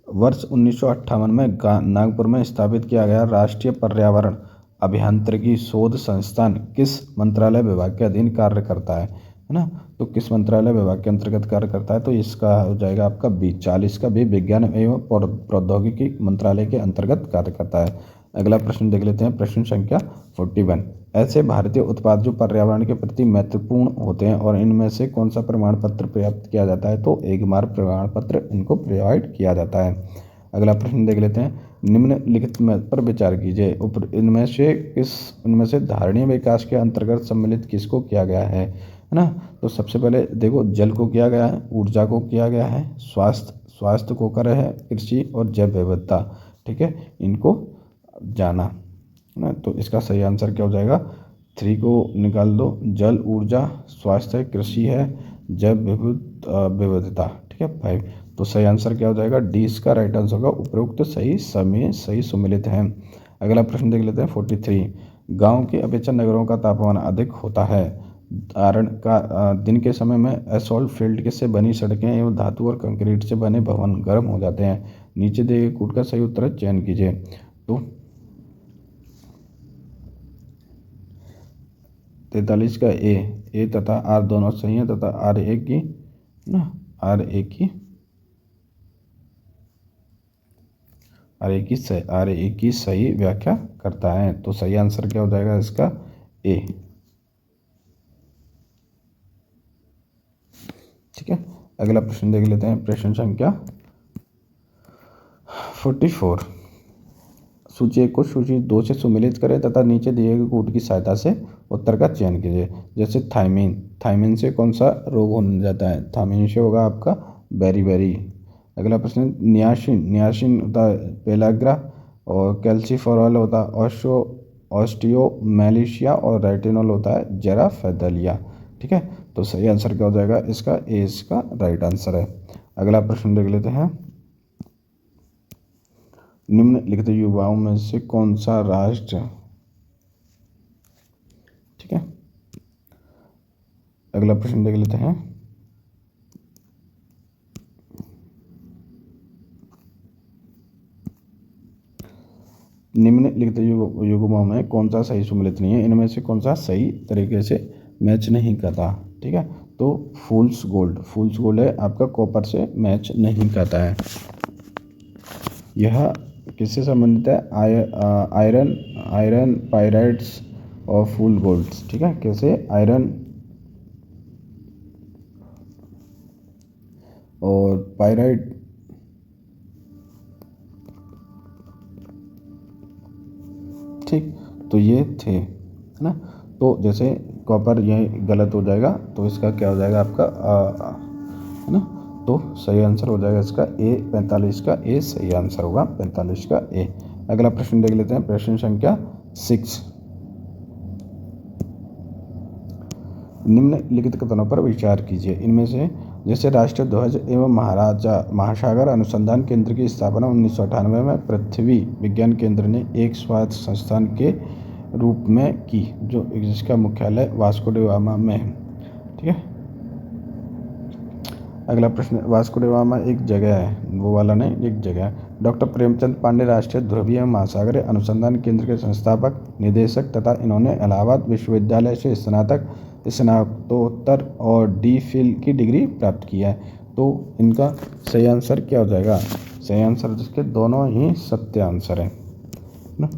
वर्ष 1958 में नागपुर में स्थापित किया गया राष्ट्रीय पर्यावरण अभियांत्रिकी शोध संस्थान किस मंत्रालय विभाग के अधीन कार्य करता है ना? तो किस मंत्रालय विभाग के अंतर्गत कार्य करता है? तो इसका हो जाएगा आपका बी, 40 का बी, विज्ञान एवं प्रौद्योगिकी मंत्रालय के अंतर्गत कार्य करता है। अगला प्रश्न देख लेते हैं, प्रश्न संख्या 41। ऐसे भारतीय उत्पाद जो पर्यावरण के प्रति महत्वपूर्ण होते हैं और इनमें से कौन सा प्रमाण पत्र प्राप्त किया जाता है? तो एक बार प्रमाण पत्र इनको प्रोवाइड किया जाता है। अगला प्रश्न देख लेते हैं, निम्नलिखित में पर विचार कीजिए, इनमें से धारणीय विकास के अंतर्गत सम्मिलित किसको किया गया है ना? तो सबसे पहले देखो, जल को किया गया है, ऊर्जा को किया गया है, स्वास्थ्य को कर है, कृषि और जैव विविधता। ठीक है, इनको जाना ना। तो इसका सही आंसर क्या हो जाएगा? 3 को निकाल दो, जल, ऊर्जा, स्वास्थ्य है, कृषि है, जैव विविधता। ठीक है 5। तो सही आंसर क्या हो जाएगा? डी इसका राइट आंसर होगा, उपरोक्त सही समय सही सुमेलित है। अगला प्रश्न देख लेते हैं 43। गांव की अपेक्षा नगरों का तापमान अधिक होता है, कारण का दिन के समय में एसॉल्ट फील्ड से बनी सड़कें एवं धातु और कंक्रीट से बने भवन गर्म हो जाते हैं। नीचे दिए गए कूट का सही उत्तर चयन कीजिए। तो 43 का ए तथा आर दोनों सही है तथा आर एक की ना, आर एक की सही व्याख्या करता है। तो सही आंसर क्या हो जाएगा इसका? ए। ठीक है, अगला प्रश्न देख लेते हैं, प्रश्न संख्या 44। सूची 1 को सूची 2 से सुमेलित करें तथा नीचे दिए गए कूट की सहायता से उत्तर का चयन कीजिए। जैसे थायमीन से कौन सा रोग होने जाता है? थायमीन से होगा आपका बेरी। अगला प्रश्न, नियासिन होता है पेलाग्रा और कैल्सीफेरॉल होता है ऑस्टियोमेलेशिया और रेटिनॉल होता है जेराफेथेलिया। ठीक है, तो सही आंसर क्या हो जाएगा इसका? ए इसका राइट आंसर है। अगला प्रश्न देख लेते हैं, निम्नलिखित युवाओं में से कौन सा राष्ट्र, ठीक है, अगला प्रश्न देख लेते हैं। निम्नलिखित युग्मों में कौन सा सही सुमेलित नहीं है, इनमें से कौन सा सही तरीके से मैच नहीं करता। ठीक है, तो फूल्स गोल्ड है आपका कॉपर से मैच नहीं करता है। यह किससे संबंधित है, आयरन पायराइड्स और फूल गोल्ड्स। ठीक है, कैसे, आयरन और पायराइड ठीक, तो ये थे, है ना। तो जैसे कॉपर ये गलत हो जाएगा तो इसका क्या हो जाएगा आपका है ना, तो सही आंसर हो जाएगा इसका ए, 45 का ए सही आंसर होगा, 45 का ए। अगला प्रश्न देख लेते हैं, प्रश्न संख्या 6। निम्नलिखित कथनों पर विचार कीजिए। इनमें से जैसे राष्ट्रीय ध्वज एवं महाराजा महासागर अनुसंधान केंद्र की स्थापना 1998 में पृथ्वी विज्ञान केंद्र ने एक स्वायत्त संस्थान के रूप में की, जो जिसका मुख्यालय वास्को डी गामा में है। ठीक है, अगला प्रश्न, वास्को डी गामा एक जगह है, वो वाला नहीं, एक जगह है। डॉक्टर प्रेमचंद पांडे राष्ट्रीय ध्रुवीय महासागर अनुसंधान केंद्र के संस्थापक निदेशक तथा इन्होंने इलाहाबाद विश्वविद्यालय से स्नातकोत्तर और डी फिल की डिग्री प्राप्त की है। तो इनका सही आंसर क्या हो जाएगा, सही आंसर जिसके दोनों ही सत्य आंसर है ना।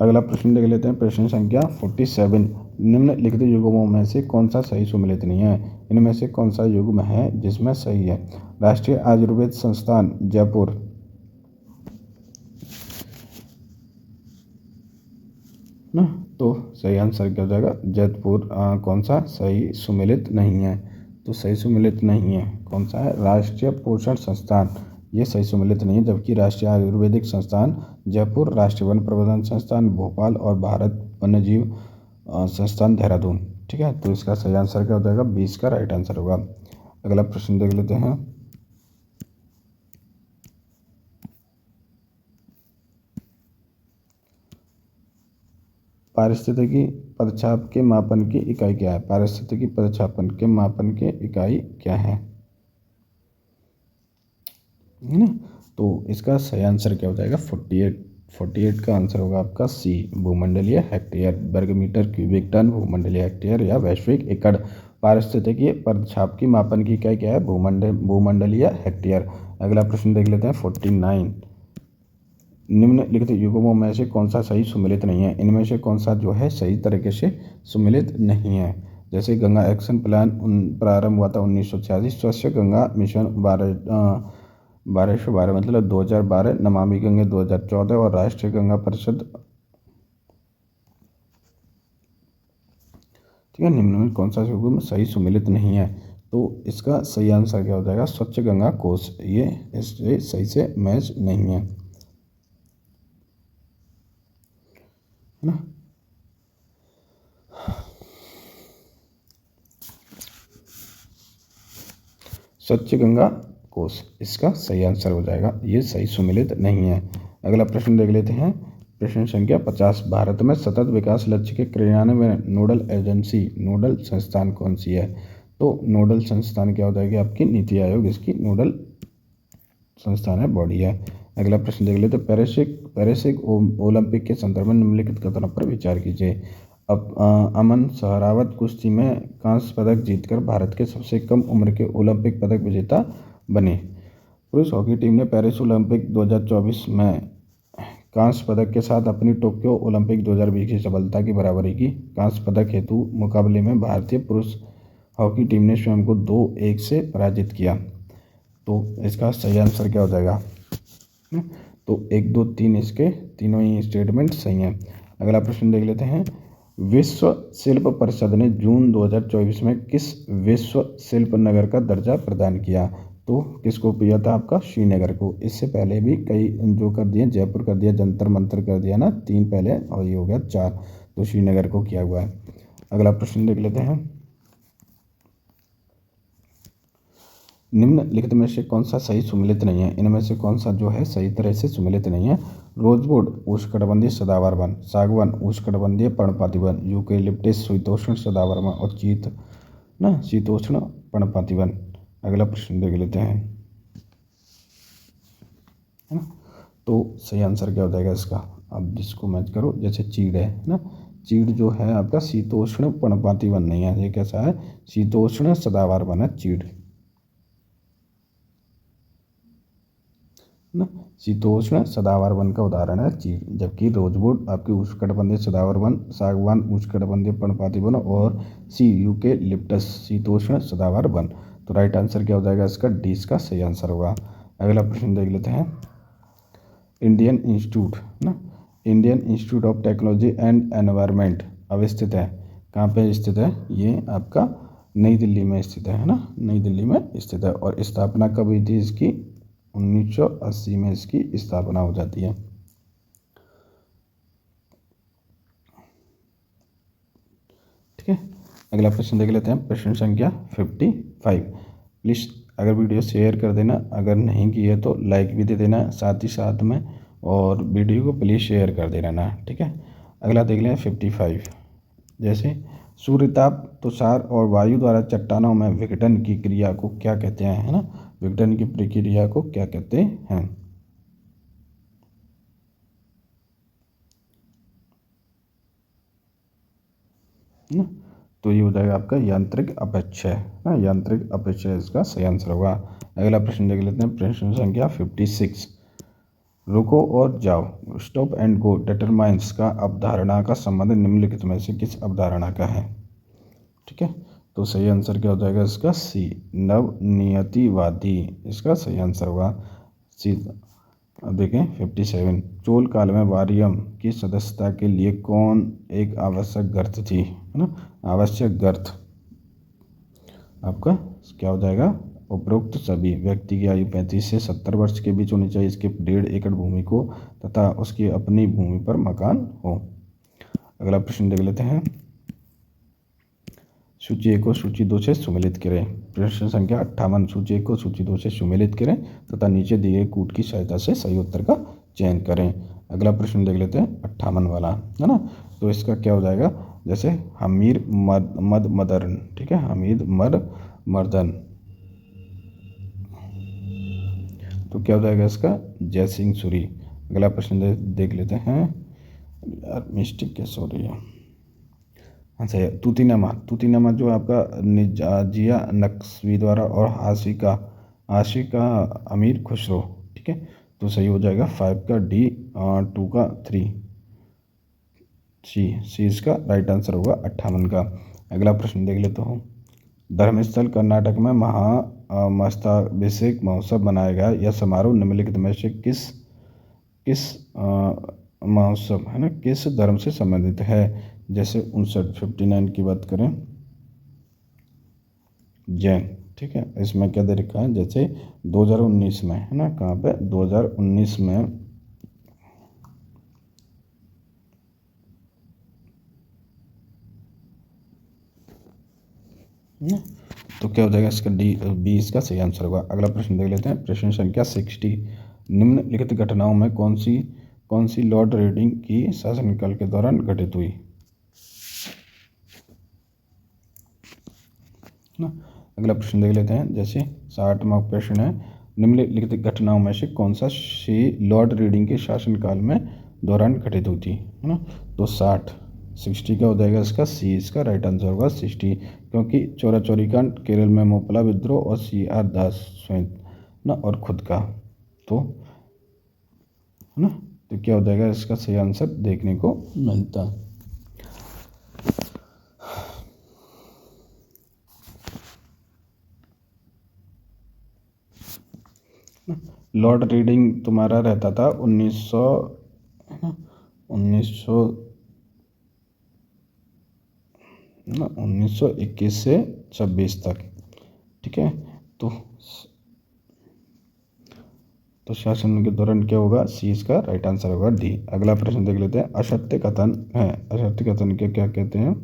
अगला प्रश्न देख लेते हैं, प्रश्न संख्या 47। निम्नलिखित युग्मों में से कौन सा सही सुमेलित नहीं है, इनमें से कौन सा युग्म है जिसमें सही है। राष्ट्रीय आयुर्वेद संस्थान जयपुर, ना, तो सही आंसर क्या हो जाएगा, जयपुर। कौन सा सही सुमेलित नहीं है, तो सही सुमेलित नहीं है कौन सा है, राष्ट्रीय पोषण संस्थान, ये सही सुमेलित नहीं है। जबकि राष्ट्रीय आयुर्वेदिक संस्थान जयपुर, राष्ट्रीय वन प्रबंधन संस्थान भोपाल और भारत वन्यजीव संस्थान देहरादून। ठीक है, तो इसका सही आंसर क्या हो जाएगा, 20 का राइट आंसर होगा। अगला प्रश्न देख लेते हैं, पारिस्थितिकी पदचाप के मापन की इकाई क्या है, पारिस्थितिकी पदचापन के मापन की इकाई क्या है ना। तो इसका सही आंसर क्या हो जाएगा, 48 का आंसर होगा आपका सी, भूमंडलीय हेक्टेयर। वर्ग मीटर क्यूबिक टन भूमंडलीय हेक्टेयर या वैश्विक एकड़। पारिस्थितिकी पदचाप की मापन की इकाई क्या है, भूमंडलीय हेक्टेयर। अगला प्रश्न देख लेते हैं, 49। निम्नलिखित युग्मों में से कौन सा सही सुमेलित नहीं है, इनमें से कौन सा जो है सही तरीके से सुमेलित नहीं है। जैसे गंगा एक्शन प्लान प्रारंभ हुआ था 1986, स्वच्छ गंगा मिशन 1212 मतलब 2012, नमामि गंगे 2014 और राष्ट्रीय गंगा परिषद। ठीक है, निम्न में कौन सा युग्म सही सुमेलित नहीं है, तो इसका सही आंसर क्या हो जाएगा, स्वच्छ गंगा कोष, ये इससे सही से मैच नहीं है ना। स्वच्छ गंगा कोष इसका सही आंसर हो जाएगा, ये सही सुमेलित नहीं है। अगला प्रश्न देख लेते हैं, प्रश्न संख्या 50। भारत में सतत विकास लक्ष्य के क्रियान्वयन में नोडल संस्थान कौन सी है, तो नोडल संस्थान क्या हो जाएगी आपकी, नीति आयोग इसकी नोडल संस्थान है, बॉडी है। अगला प्रश्न देख लेते, पेरिस ओलंपिक के संदर्भ में निम्नलिखित कथनों पर विचार कीजिए। अब अमन सहरावत कुश्ती में कांस्य पदक जीतकर भारत के सबसे कम उम्र के ओलंपिक पदक विजेता बने। पुरुष हॉकी टीम ने पेरिस ओलंपिक 2024 में कांस्य पदक के साथ अपनी टोक्यो ओलंपिक 2020 की सफलता की बराबरी की। कांस्य पदक हेतु मुकाबले में भारतीय पुरुष हॉकी टीम ने स्वयं को 2-1 से पराजित किया। तो इसका सही आंसर क्या हो जाएगा, तो 1, 2, 3 इसके तीनों ही स्टेटमेंट सही हैं। अगला प्रश्न देख लेते हैं, विश्व शिल्प परिषद ने जून 2024 में किस विश्व शिल्प नगर का दर्जा प्रदान किया, तो किसको किया था आपका, श्रीनगर को। इससे पहले भी कई जो कर दिए, जयपुर कर दिया, जंतर मंतर कर दिया ना, 3 पहले और ये हो गया 4, तो श्रीनगर को किया हुआ है। अगला प्रश्न देख लेते हैं, निम्नलिखित में से कौन सा सही सुमेलित नहीं है, इनमें से कौन सा जो है सही तरह से सुमेलित नहीं है। रोजवुड उष्णकटिबंधीय सदाबहार वन, सागवान उष्णकटिबंधीय पर्णपाती वन, यूकेलिप्टस शीतोष्ण सदाबहार वन और चीत ना, शीतोष्ण पर्णपाती वन। अगला प्रश्न देख लेते हैं, है ना। तो सही आंसर क्या हो जाएगा इसका, अब जिसको मैच करो, जैसे चीड़ है ना, चीड़ जो है आपका शीतोष्ण पर्णपाती वन नहीं है, ये कैसा है, शीतोष्ण सदाबहार वन है चीड़, ना। शीतोष्ण सदाबहार वन का उदाहरण है चीड़, जबकि रोजवुड आपकी उष्णकटिबंधीय सदाबहार वन, सागवान उष्णकटिबंधीय पर्णपाती वन और सी यूकेलिप्टस शीतोष्ण सदाबहार वन। तो राइट आंसर क्या हो जाएगा इसका, डी इसका सही आंसर होगा। अगला प्रश्न देख लेते हैं, इंडियन इंस्टीट्यूट ना, Indian institute of technology and environment अवस्थित है, कहाँ पे स्थित है, ये आपका नई दिल्ली में स्थित है ना, नई दिल्ली में स्थित है। और स्थापना कब हुई थी इसकी, 1980 में इसकी स्थापना हो जाती है। ठीक है, अगला प्रश्न देख लेते हैं, प्रश्न संख्या 55। प्लीज़ अगर वीडियो शेयर कर देना, अगर नहीं की है तो लाइक भी दे देना साथ ही साथ में, और वीडियो को प्लीज़ शेयर कर देना ना। ठीक है, अगला देख लें 55। जैसे सूर्यताप, तुषार और वायु द्वारा चट्टानों में विघटन की क्रिया को क्या कहते हैं, है ना, विघटन की प्रक्रिया को क्या कहते हैं। ना, तो ये हो जाएगा आपका यांत्रिक अपक्षय, ना, यांत्रिक अपक्षय इसका सही आंसर होगा। अगला प्रश्न देख लेते हैं, प्रश्न संख्या 56। रुको और जाओ, स्टॉप एंड गो डिटरमाइंस का अवधारणा का संबंध निम्नलिखित में से किस अवधारणा का है। ठीक है, तो सही आंसर क्या हो जाएगा इसका, सी नवनियतिवादी इसका सही आंसर होगा सी। अब देखें 57, चोल काल में वारियम की सदस्यता के लिए कौन एक आवश्यक गर्त थी, है ना, आवश्यक गर्त आपका क्या हो जाएगा, उपरोक्त सभी व्यक्ति की आयु 35 से 70 वर्ष के बीच होनी चाहिए, इसके 1.5 एकड़ भूमि को तथा उसकी अपनी भूमि पर मकान हो। अगला प्रश्न देख लेते हैं, सूची 1 को सूची 2 से सुमेलित करें। प्रश्न संख्या 58, सूची 1 को सूची 2 से सुमेलित करें तथा नीचे दिए कूट की सहायता से सही उत्तर का चयन करें। अगला प्रश्न देख लेते हैं 58 वाला, है ना। तो इसका क्या हो जाएगा, जैसे हमीर मद मदरन, ठीक है, हमीद मर मर्दन, तो क्या हो जाएगा इसका, जयसिंह सूरी। अगला प्रश्न देख लेते हैं, यार मिस्टेक कैसे हो रही है, अच्छा तूतीनामा, तूतीनामा जो आपका निजाजिया नक्शवी द्वारा और आशिका अमीर खुसरो। ठीक है, तो सही हो जाएगा 5 का डी, 2 का 3, सी इसका राइट आंसर होगा 58 का। अगला प्रश्न देख लेता हूँ, धर्मस्थल कर्नाटक में मस्ताभिषेक महोत्सव मनाया गया, यह समारोह निम्नलिखित में से किस किस महोत्सव, है ना, किस धर्म से संबंधित है। जैसे 59 की बात करें, जैन। ठीक है, इसमें क्या दे रखा है, जैसे 2019 में, है ना, कहाँ पे 2019 में, है ना, तो क्या हो जाएगा इसका डी, बी इसका सही आंसर होगा। अगला प्रश्न देख लेते हैं, प्रश्न संख्या 60, निम्नलिखित घटनाओं में कौन सी लॉर्ड रीडिंग की शासनकाल के दौरान घटित हुई, ना। अगला प्रश्न देख लेते हैं, जैसे 60वां प्रश्न है, निम्नलिखित घटनाओं में से कौन सा सी लॉर्ड रीडिंग के शासनकाल में दौरान घटित हुई थी, है ना। तो 60 का हो जाएगा इसका सी इसका राइट आंसर होगा 60, क्योंकि चौरा चौरी कांड, केरल में मोपला विद्रोह और CR दास स्वयं, ना, और खुद का, तो, है ना, तो क्या हो जाएगा इसका सही आंसर देखने को मिलता। लॉर्ड रीडिंग तुम्हारा रहता था 1900, है ना, 1921 से 26 तक। ठीक है, तो शासन के दौरान क्या होगा, सी इसका राइट आंसर होगा डी। अगला प्रश्न देख लेते हैं, असत्य कथन है, असत्य कथन के क्या कहते हैं।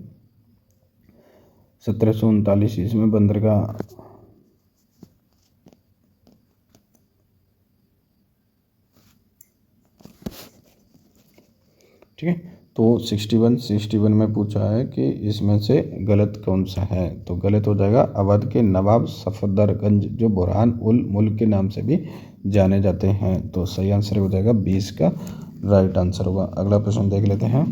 1739 ईस्वी में बंदरगाह, ठीक है, तो 61 में पूछा है कि इसमें से गलत कौन सा है, तो गलत हो जाएगा अवध के नवाब सफदरगंज जो बुरहान उल मुल्क के नाम से भी जाने जाते हैं। तो सही आंसर हो जाएगा 20 का राइट आंसर होगा। अगला प्रश्न देख लेते हैं।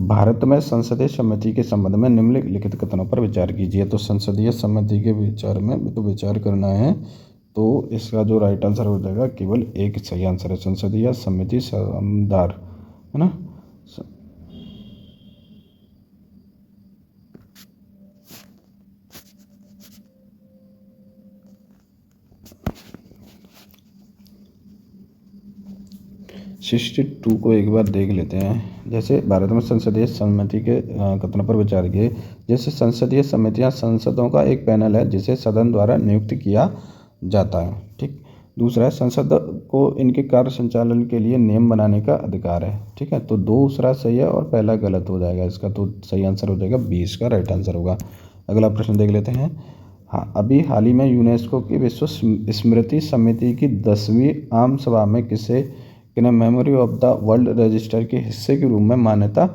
भारत में संसदीय समिति के संबंध में निम्नलिखित कथनों पर विचार कीजिए। तो संसदीय समिति के विचार में तो विचार करना है, तो इसका जो राइट आंसर हो जाएगा केवल एक सही आंसर है, संसदीय समिति समदार, है ना। सिक्सटी टू को एक बार देख लेते हैं। जैसे भारत में संसदीय समिति के कथनों पर विचार किए। जैसे संसदीय समितियां संसदों का एक पैनल है जिसे सदन द्वारा नियुक्त किया जाता है, ठीक। दूसरा है संसद को इनके कार्य संचालन के लिए नियम बनाने का अधिकार है, ठीक है। तो दूसरा सही है और पहला गलत हो जाएगा इसका, तो सही आंसर हो जाएगा 20 का राइट आंसर होगा। अगला प्रश्न देख लेते हैं। हाँ, अभी हाल ही में यूनेस्को की विश्व स्मृति समिति की 10वीं आम सभा में किन्हें memory of the world register के हिस्से के रूप में मान्यता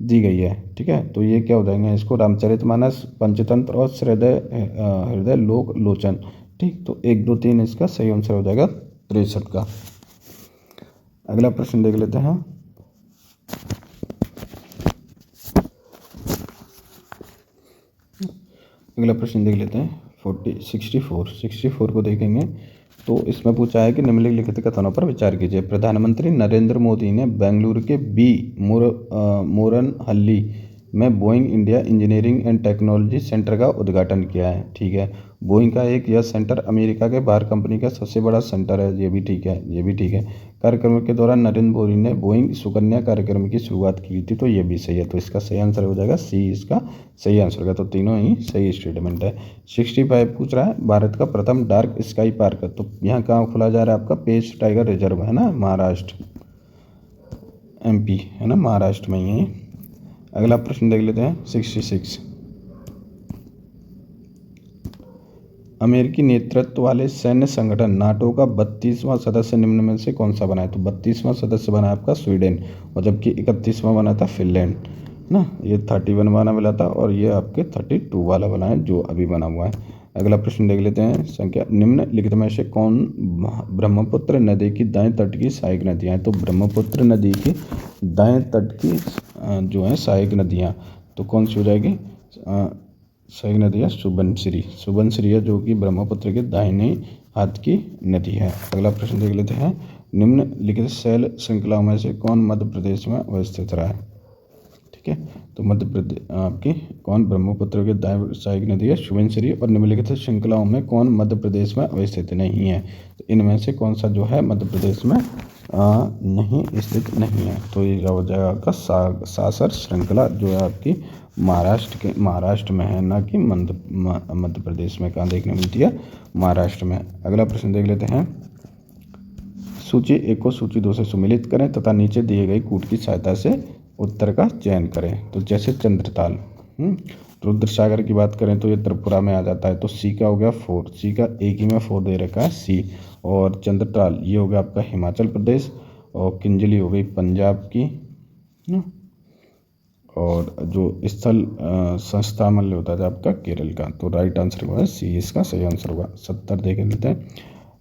दी गई है, ठीक है। तो ये क्या हो जाएंगे, इसको रामचरितमानस, पंचतंत्र और हृदय लोक लोचन, ठीक। तो 1, 2, 3 इसका सही आंसर हो जाएगा 63 का। अगला प्रश्न देख लेते हैं। अगला प्रश्न देख लेते हैं 64 को देखेंगे। तो इसमें पूछा है कि निम्नलिखित कथनों पर विचार कीजिए। प्रधानमंत्री नरेंद्र मोदी ने बेंगलुरु के मोरनहल्ली में Boeing India engineering and technology centre का उद्घाटन किया है, ठीक है। बोइंग का यह सेंटर अमेरिका के बाहर कंपनी का सबसे बड़ा सेंटर है, ये भी ठीक है। कार्यक्रम के दौरान नरेंद्र मोदी ने बोइंग सुकन्या कार्यक्रम की शुरुआत की थी, तो ये भी सही है। तो इसका सही आंसर हो जाएगा सी, इसका सही आंसर होगा। तो तीनों ही सही स्टेटमेंट है। 65 पूछ रहा है भारत का प्रथम डार्क स्काई पार्क, तो यहाँ कहाँ खुला जा रहा है आपका, पेंच टाइगर रिजर्व, है ना, महाराष्ट्र, MP, है ना, महाराष्ट्र में ही है। अगला प्रश्न देख लेते हैं 66। अमेरिकी नेतृत्व वाले सैन्य संगठन नाटो का 32वां सदस्य निम्न में से कौन सा बना है। तो 32वां सदस्य बना आपका स्वीडन, और जबकि 31वां बना था फिनलैंड, ना। ये 31 वाला मिला था और ये आपके 32 वाला बना है जो अभी बना हुआ है। अगला प्रश्न देख लेते हैं। संख्या निम्नलिखित में से कौन ब्रह्मपुत्र नदी की दाएं तट की सहायक नदियाँ हैं। तो ब्रह्मपुत्र नदी की दाएं तट की जो है सहायक नदियाँ, तो कौन सी हो जाएगी सहायक नदी है, सुबनसिरी है, जो कि ब्रह्मपुत्र के दाहिने हाथ की नदी है। अगला प्रश्न देख लेते हैं। निम्नलिखित शैल श्रृंखलाओं में से कौन मध्य प्रदेश में अवस्थित रहा है, ठीक है। तो मध्य प्रदेश आपकी कौन ब्रह्मपुत्र के दाएं सहायक नदी है, सुबनसिरी, और निम्नलिखित श्रृंखलाओं में कौन मध्य प्रदेश में अवस्थित नहीं है। तो इनमें से कौन सा जो है मध्य प्रदेश में नहीं स्थित नहीं है। तो ये हो जाएगा आपका सासर श्रृंखला, जो है आपकी महाराष्ट्र में है, ना कि मध्य प्रदेश में। कहाँ देखने मिलती है, महाराष्ट्र में। अगला प्रश्न देख लेते हैं। सूची 1 को सूची 2 से सुमेलित करें तथा नीचे दिए गई कूट की सहायता से उत्तर का चयन करें। तो जैसे चंद्रताल, रुद्रसागर की बात करें तो ये त्रिपुरा में आ जाता है, तो सी का हो गया 4, सी का एक ही में 4 दे रखा है सी। और चंद्रताल ये हो गया आपका हिमाचल प्रदेश, और किंजली हो गई पंजाब की, और जो स्थल संस्था मल्ल होता है आपका केरल का। तो राइट आंसर होगा सी, इसका सही आंसर होगा। 70 देख लेते हैं।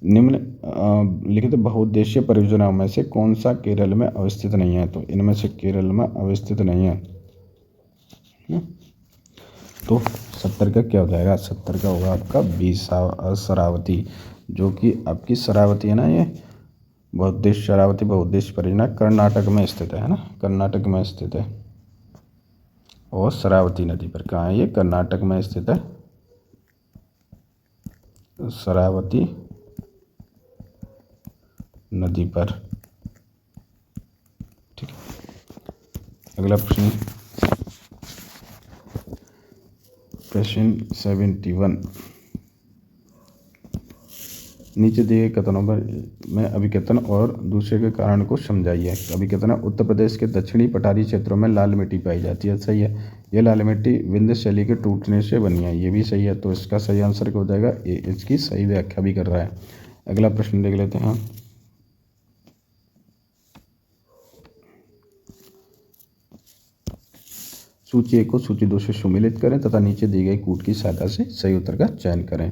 निम्नलिखित बहुउद्देशीय परियोजनाओं में से कौन सा केरल में अवस्थित नहीं है। तो इनमें से केरल में अवस्थित नहीं है, तो 70 का क्या हो जाएगा, 70 का होगा आपका 20 शरावती, जो कि आपकी शरावती है ना, ये बहुउद्देश्य शरावती बहुउद्देश्य परियोजना कर्नाटक में स्थित है ना, कर्नाटक में स्थित है। और शरावती नदी पर कहाँ है, ये कर्नाटक में स्थित है, शरावती नदी पर, ठीक है। अगला प्रश्न 71। नीचे दिए गए कथनों में अभिकथन और दूसरे के कारण को समझाइए। अभिकथन, उत्तर प्रदेश के दक्षिणी पठारी क्षेत्रों में लाल मिट्टी पाई जाती है, सही है। यह लाल मिट्टी विंध्य शैली के टूटने से बनी है, ये भी सही है। तो इसका सही आंसर क्या हो जाएगा, ये इसकी सही व्याख्या भी कर रहा है। अगला प्रश्न देख लेते हैं। सूची 1 को सूची 2 से सुमेलित करें तथा नीचे दी गई कूट की सहायता से सही उत्तर का चयन करें।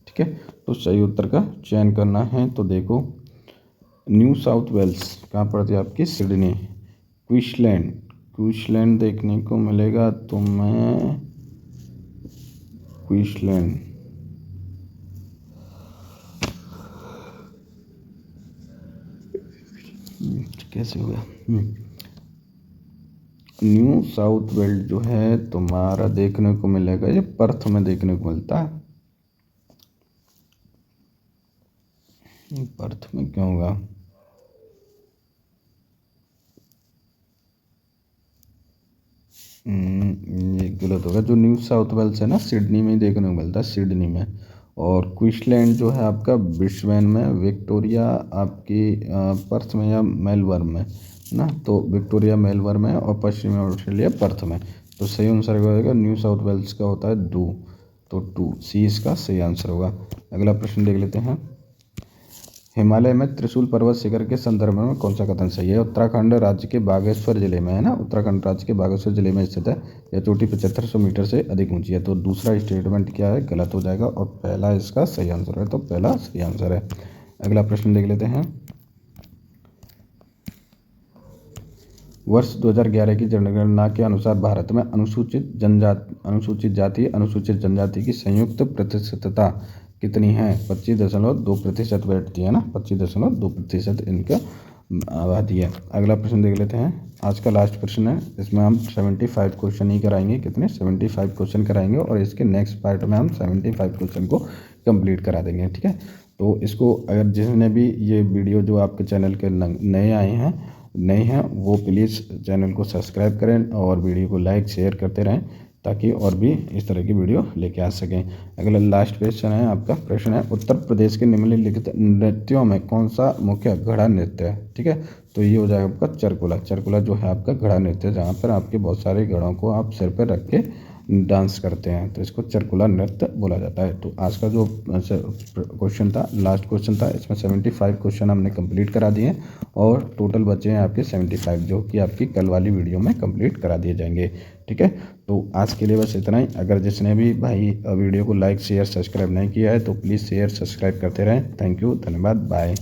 ठीक है, तो सही उत्तर का चयन करना है तो देखो, न्यू साउथ वेल्स कहाँ पड़ती है आपकी, सिडनी। क्वींसलैंड देखने को मिलेगा तुम्हें, क्वींसलैंड कैसे हो गया, न्यू साउथ वेल्स जो है तुम्हारा देखने को मिलेगा, ये पर्थ में देखने को मिलता है। पर्थ में क्यों होगा, ये गलत होगा। जो न्यू साउथ वेल्स है ना, सिडनी में ही देखने को मिलता है, सिडनी में। और क्वींसलैंड जो है आपका ब्रिस्बेन में, विक्टोरिया आपकी पर्थ में या मेलबर्न में ना, तो विक्टोरिया मेलबर्न में, और पश्चिमी ऑस्ट्रेलिया पर्थ में। तो सही आंसर क्या होगा, न्यू साउथ वेल्स का होता है 2, तो 2 सी इसका सही आंसर होगा। अगला प्रश्न देख लेते हैं, हिमालय में त्रिशूल पर्वत शिखर के संदर्भ में कौन सा कथन सही है। उत्तराखंड राज्य के बागेश्वर जिले में है ना, उत्तराखंड राज्य के बागेश्वर जिले में स्थित है। यह चोटी 7500 मीटर से अधिक ऊंची है। तो दूसरा स्टेटमेंट क्या है, गलत हो जाएगा, और पहला इसका सही आंसर है, तो पहला सही आंसर है। अगला प्रश्न देख लेते हैं, वर्ष 2011 की जनगणना के अनुसार भारत में अनुसूचित जाति अनुसूचित जनजाति की संयुक्त प्रतिशतता कितनी है। 25.2% बैठती है ना, 25.2% इनका आबादी है। अगला प्रश्न देख लेते हैं, आज का लास्ट प्रश्न है, इसमें हम 75 क्वेश्चन ही कराएंगे। कितने, 75 क्वेश्चन कराएंगे, और इसके नेक्स्ट पार्ट में हम 75 क्वेश्चन को कंप्लीट करा देंगे। ठीक है, तो इसको अगर जिसने भी ये वीडियो जो आपके चैनल के नए आए हैं वो प्लीज़ चैनल को सब्सक्राइब करें और वीडियो को लाइक शेयर करते रहें, ताकि और भी इस तरह की वीडियो लेके आ सकें। अगला लास्ट क्वेश्चन है, आपका प्रश्न है, उत्तर प्रदेश के निम्नलिखित नृत्यों में कौन सा मुख्य घड़ा नृत्य है। ठीक है, तो ये हो जाएगा आपका चरकुला जो है आपका घड़ा नृत्य, जहाँ पर आपके बहुत सारे घड़ों को आप सिर पर रख के डांस करते हैं, तो इसको चरकुला नृत्य बोला जाता है। तो आज का जो क्वेश्चन था, लास्ट क्वेश्चन था, इसमें 75 क्वेश्चन हमने कंप्लीट करा दिए हैं, और टोटल बचे हैं आपके 75, जो कि आपकी कल वाली वीडियो में कंप्लीट करा दिए जाएंगे। ठीक है, तो आज के लिए बस इतना ही। अगर जिसने भी भाई वीडियो को लाइक शेयर सब्सक्राइब नहीं किया है तो प्लीज़ शेयर सब्सक्राइब करते रहें। थैंक यू, धन्यवाद, बाय।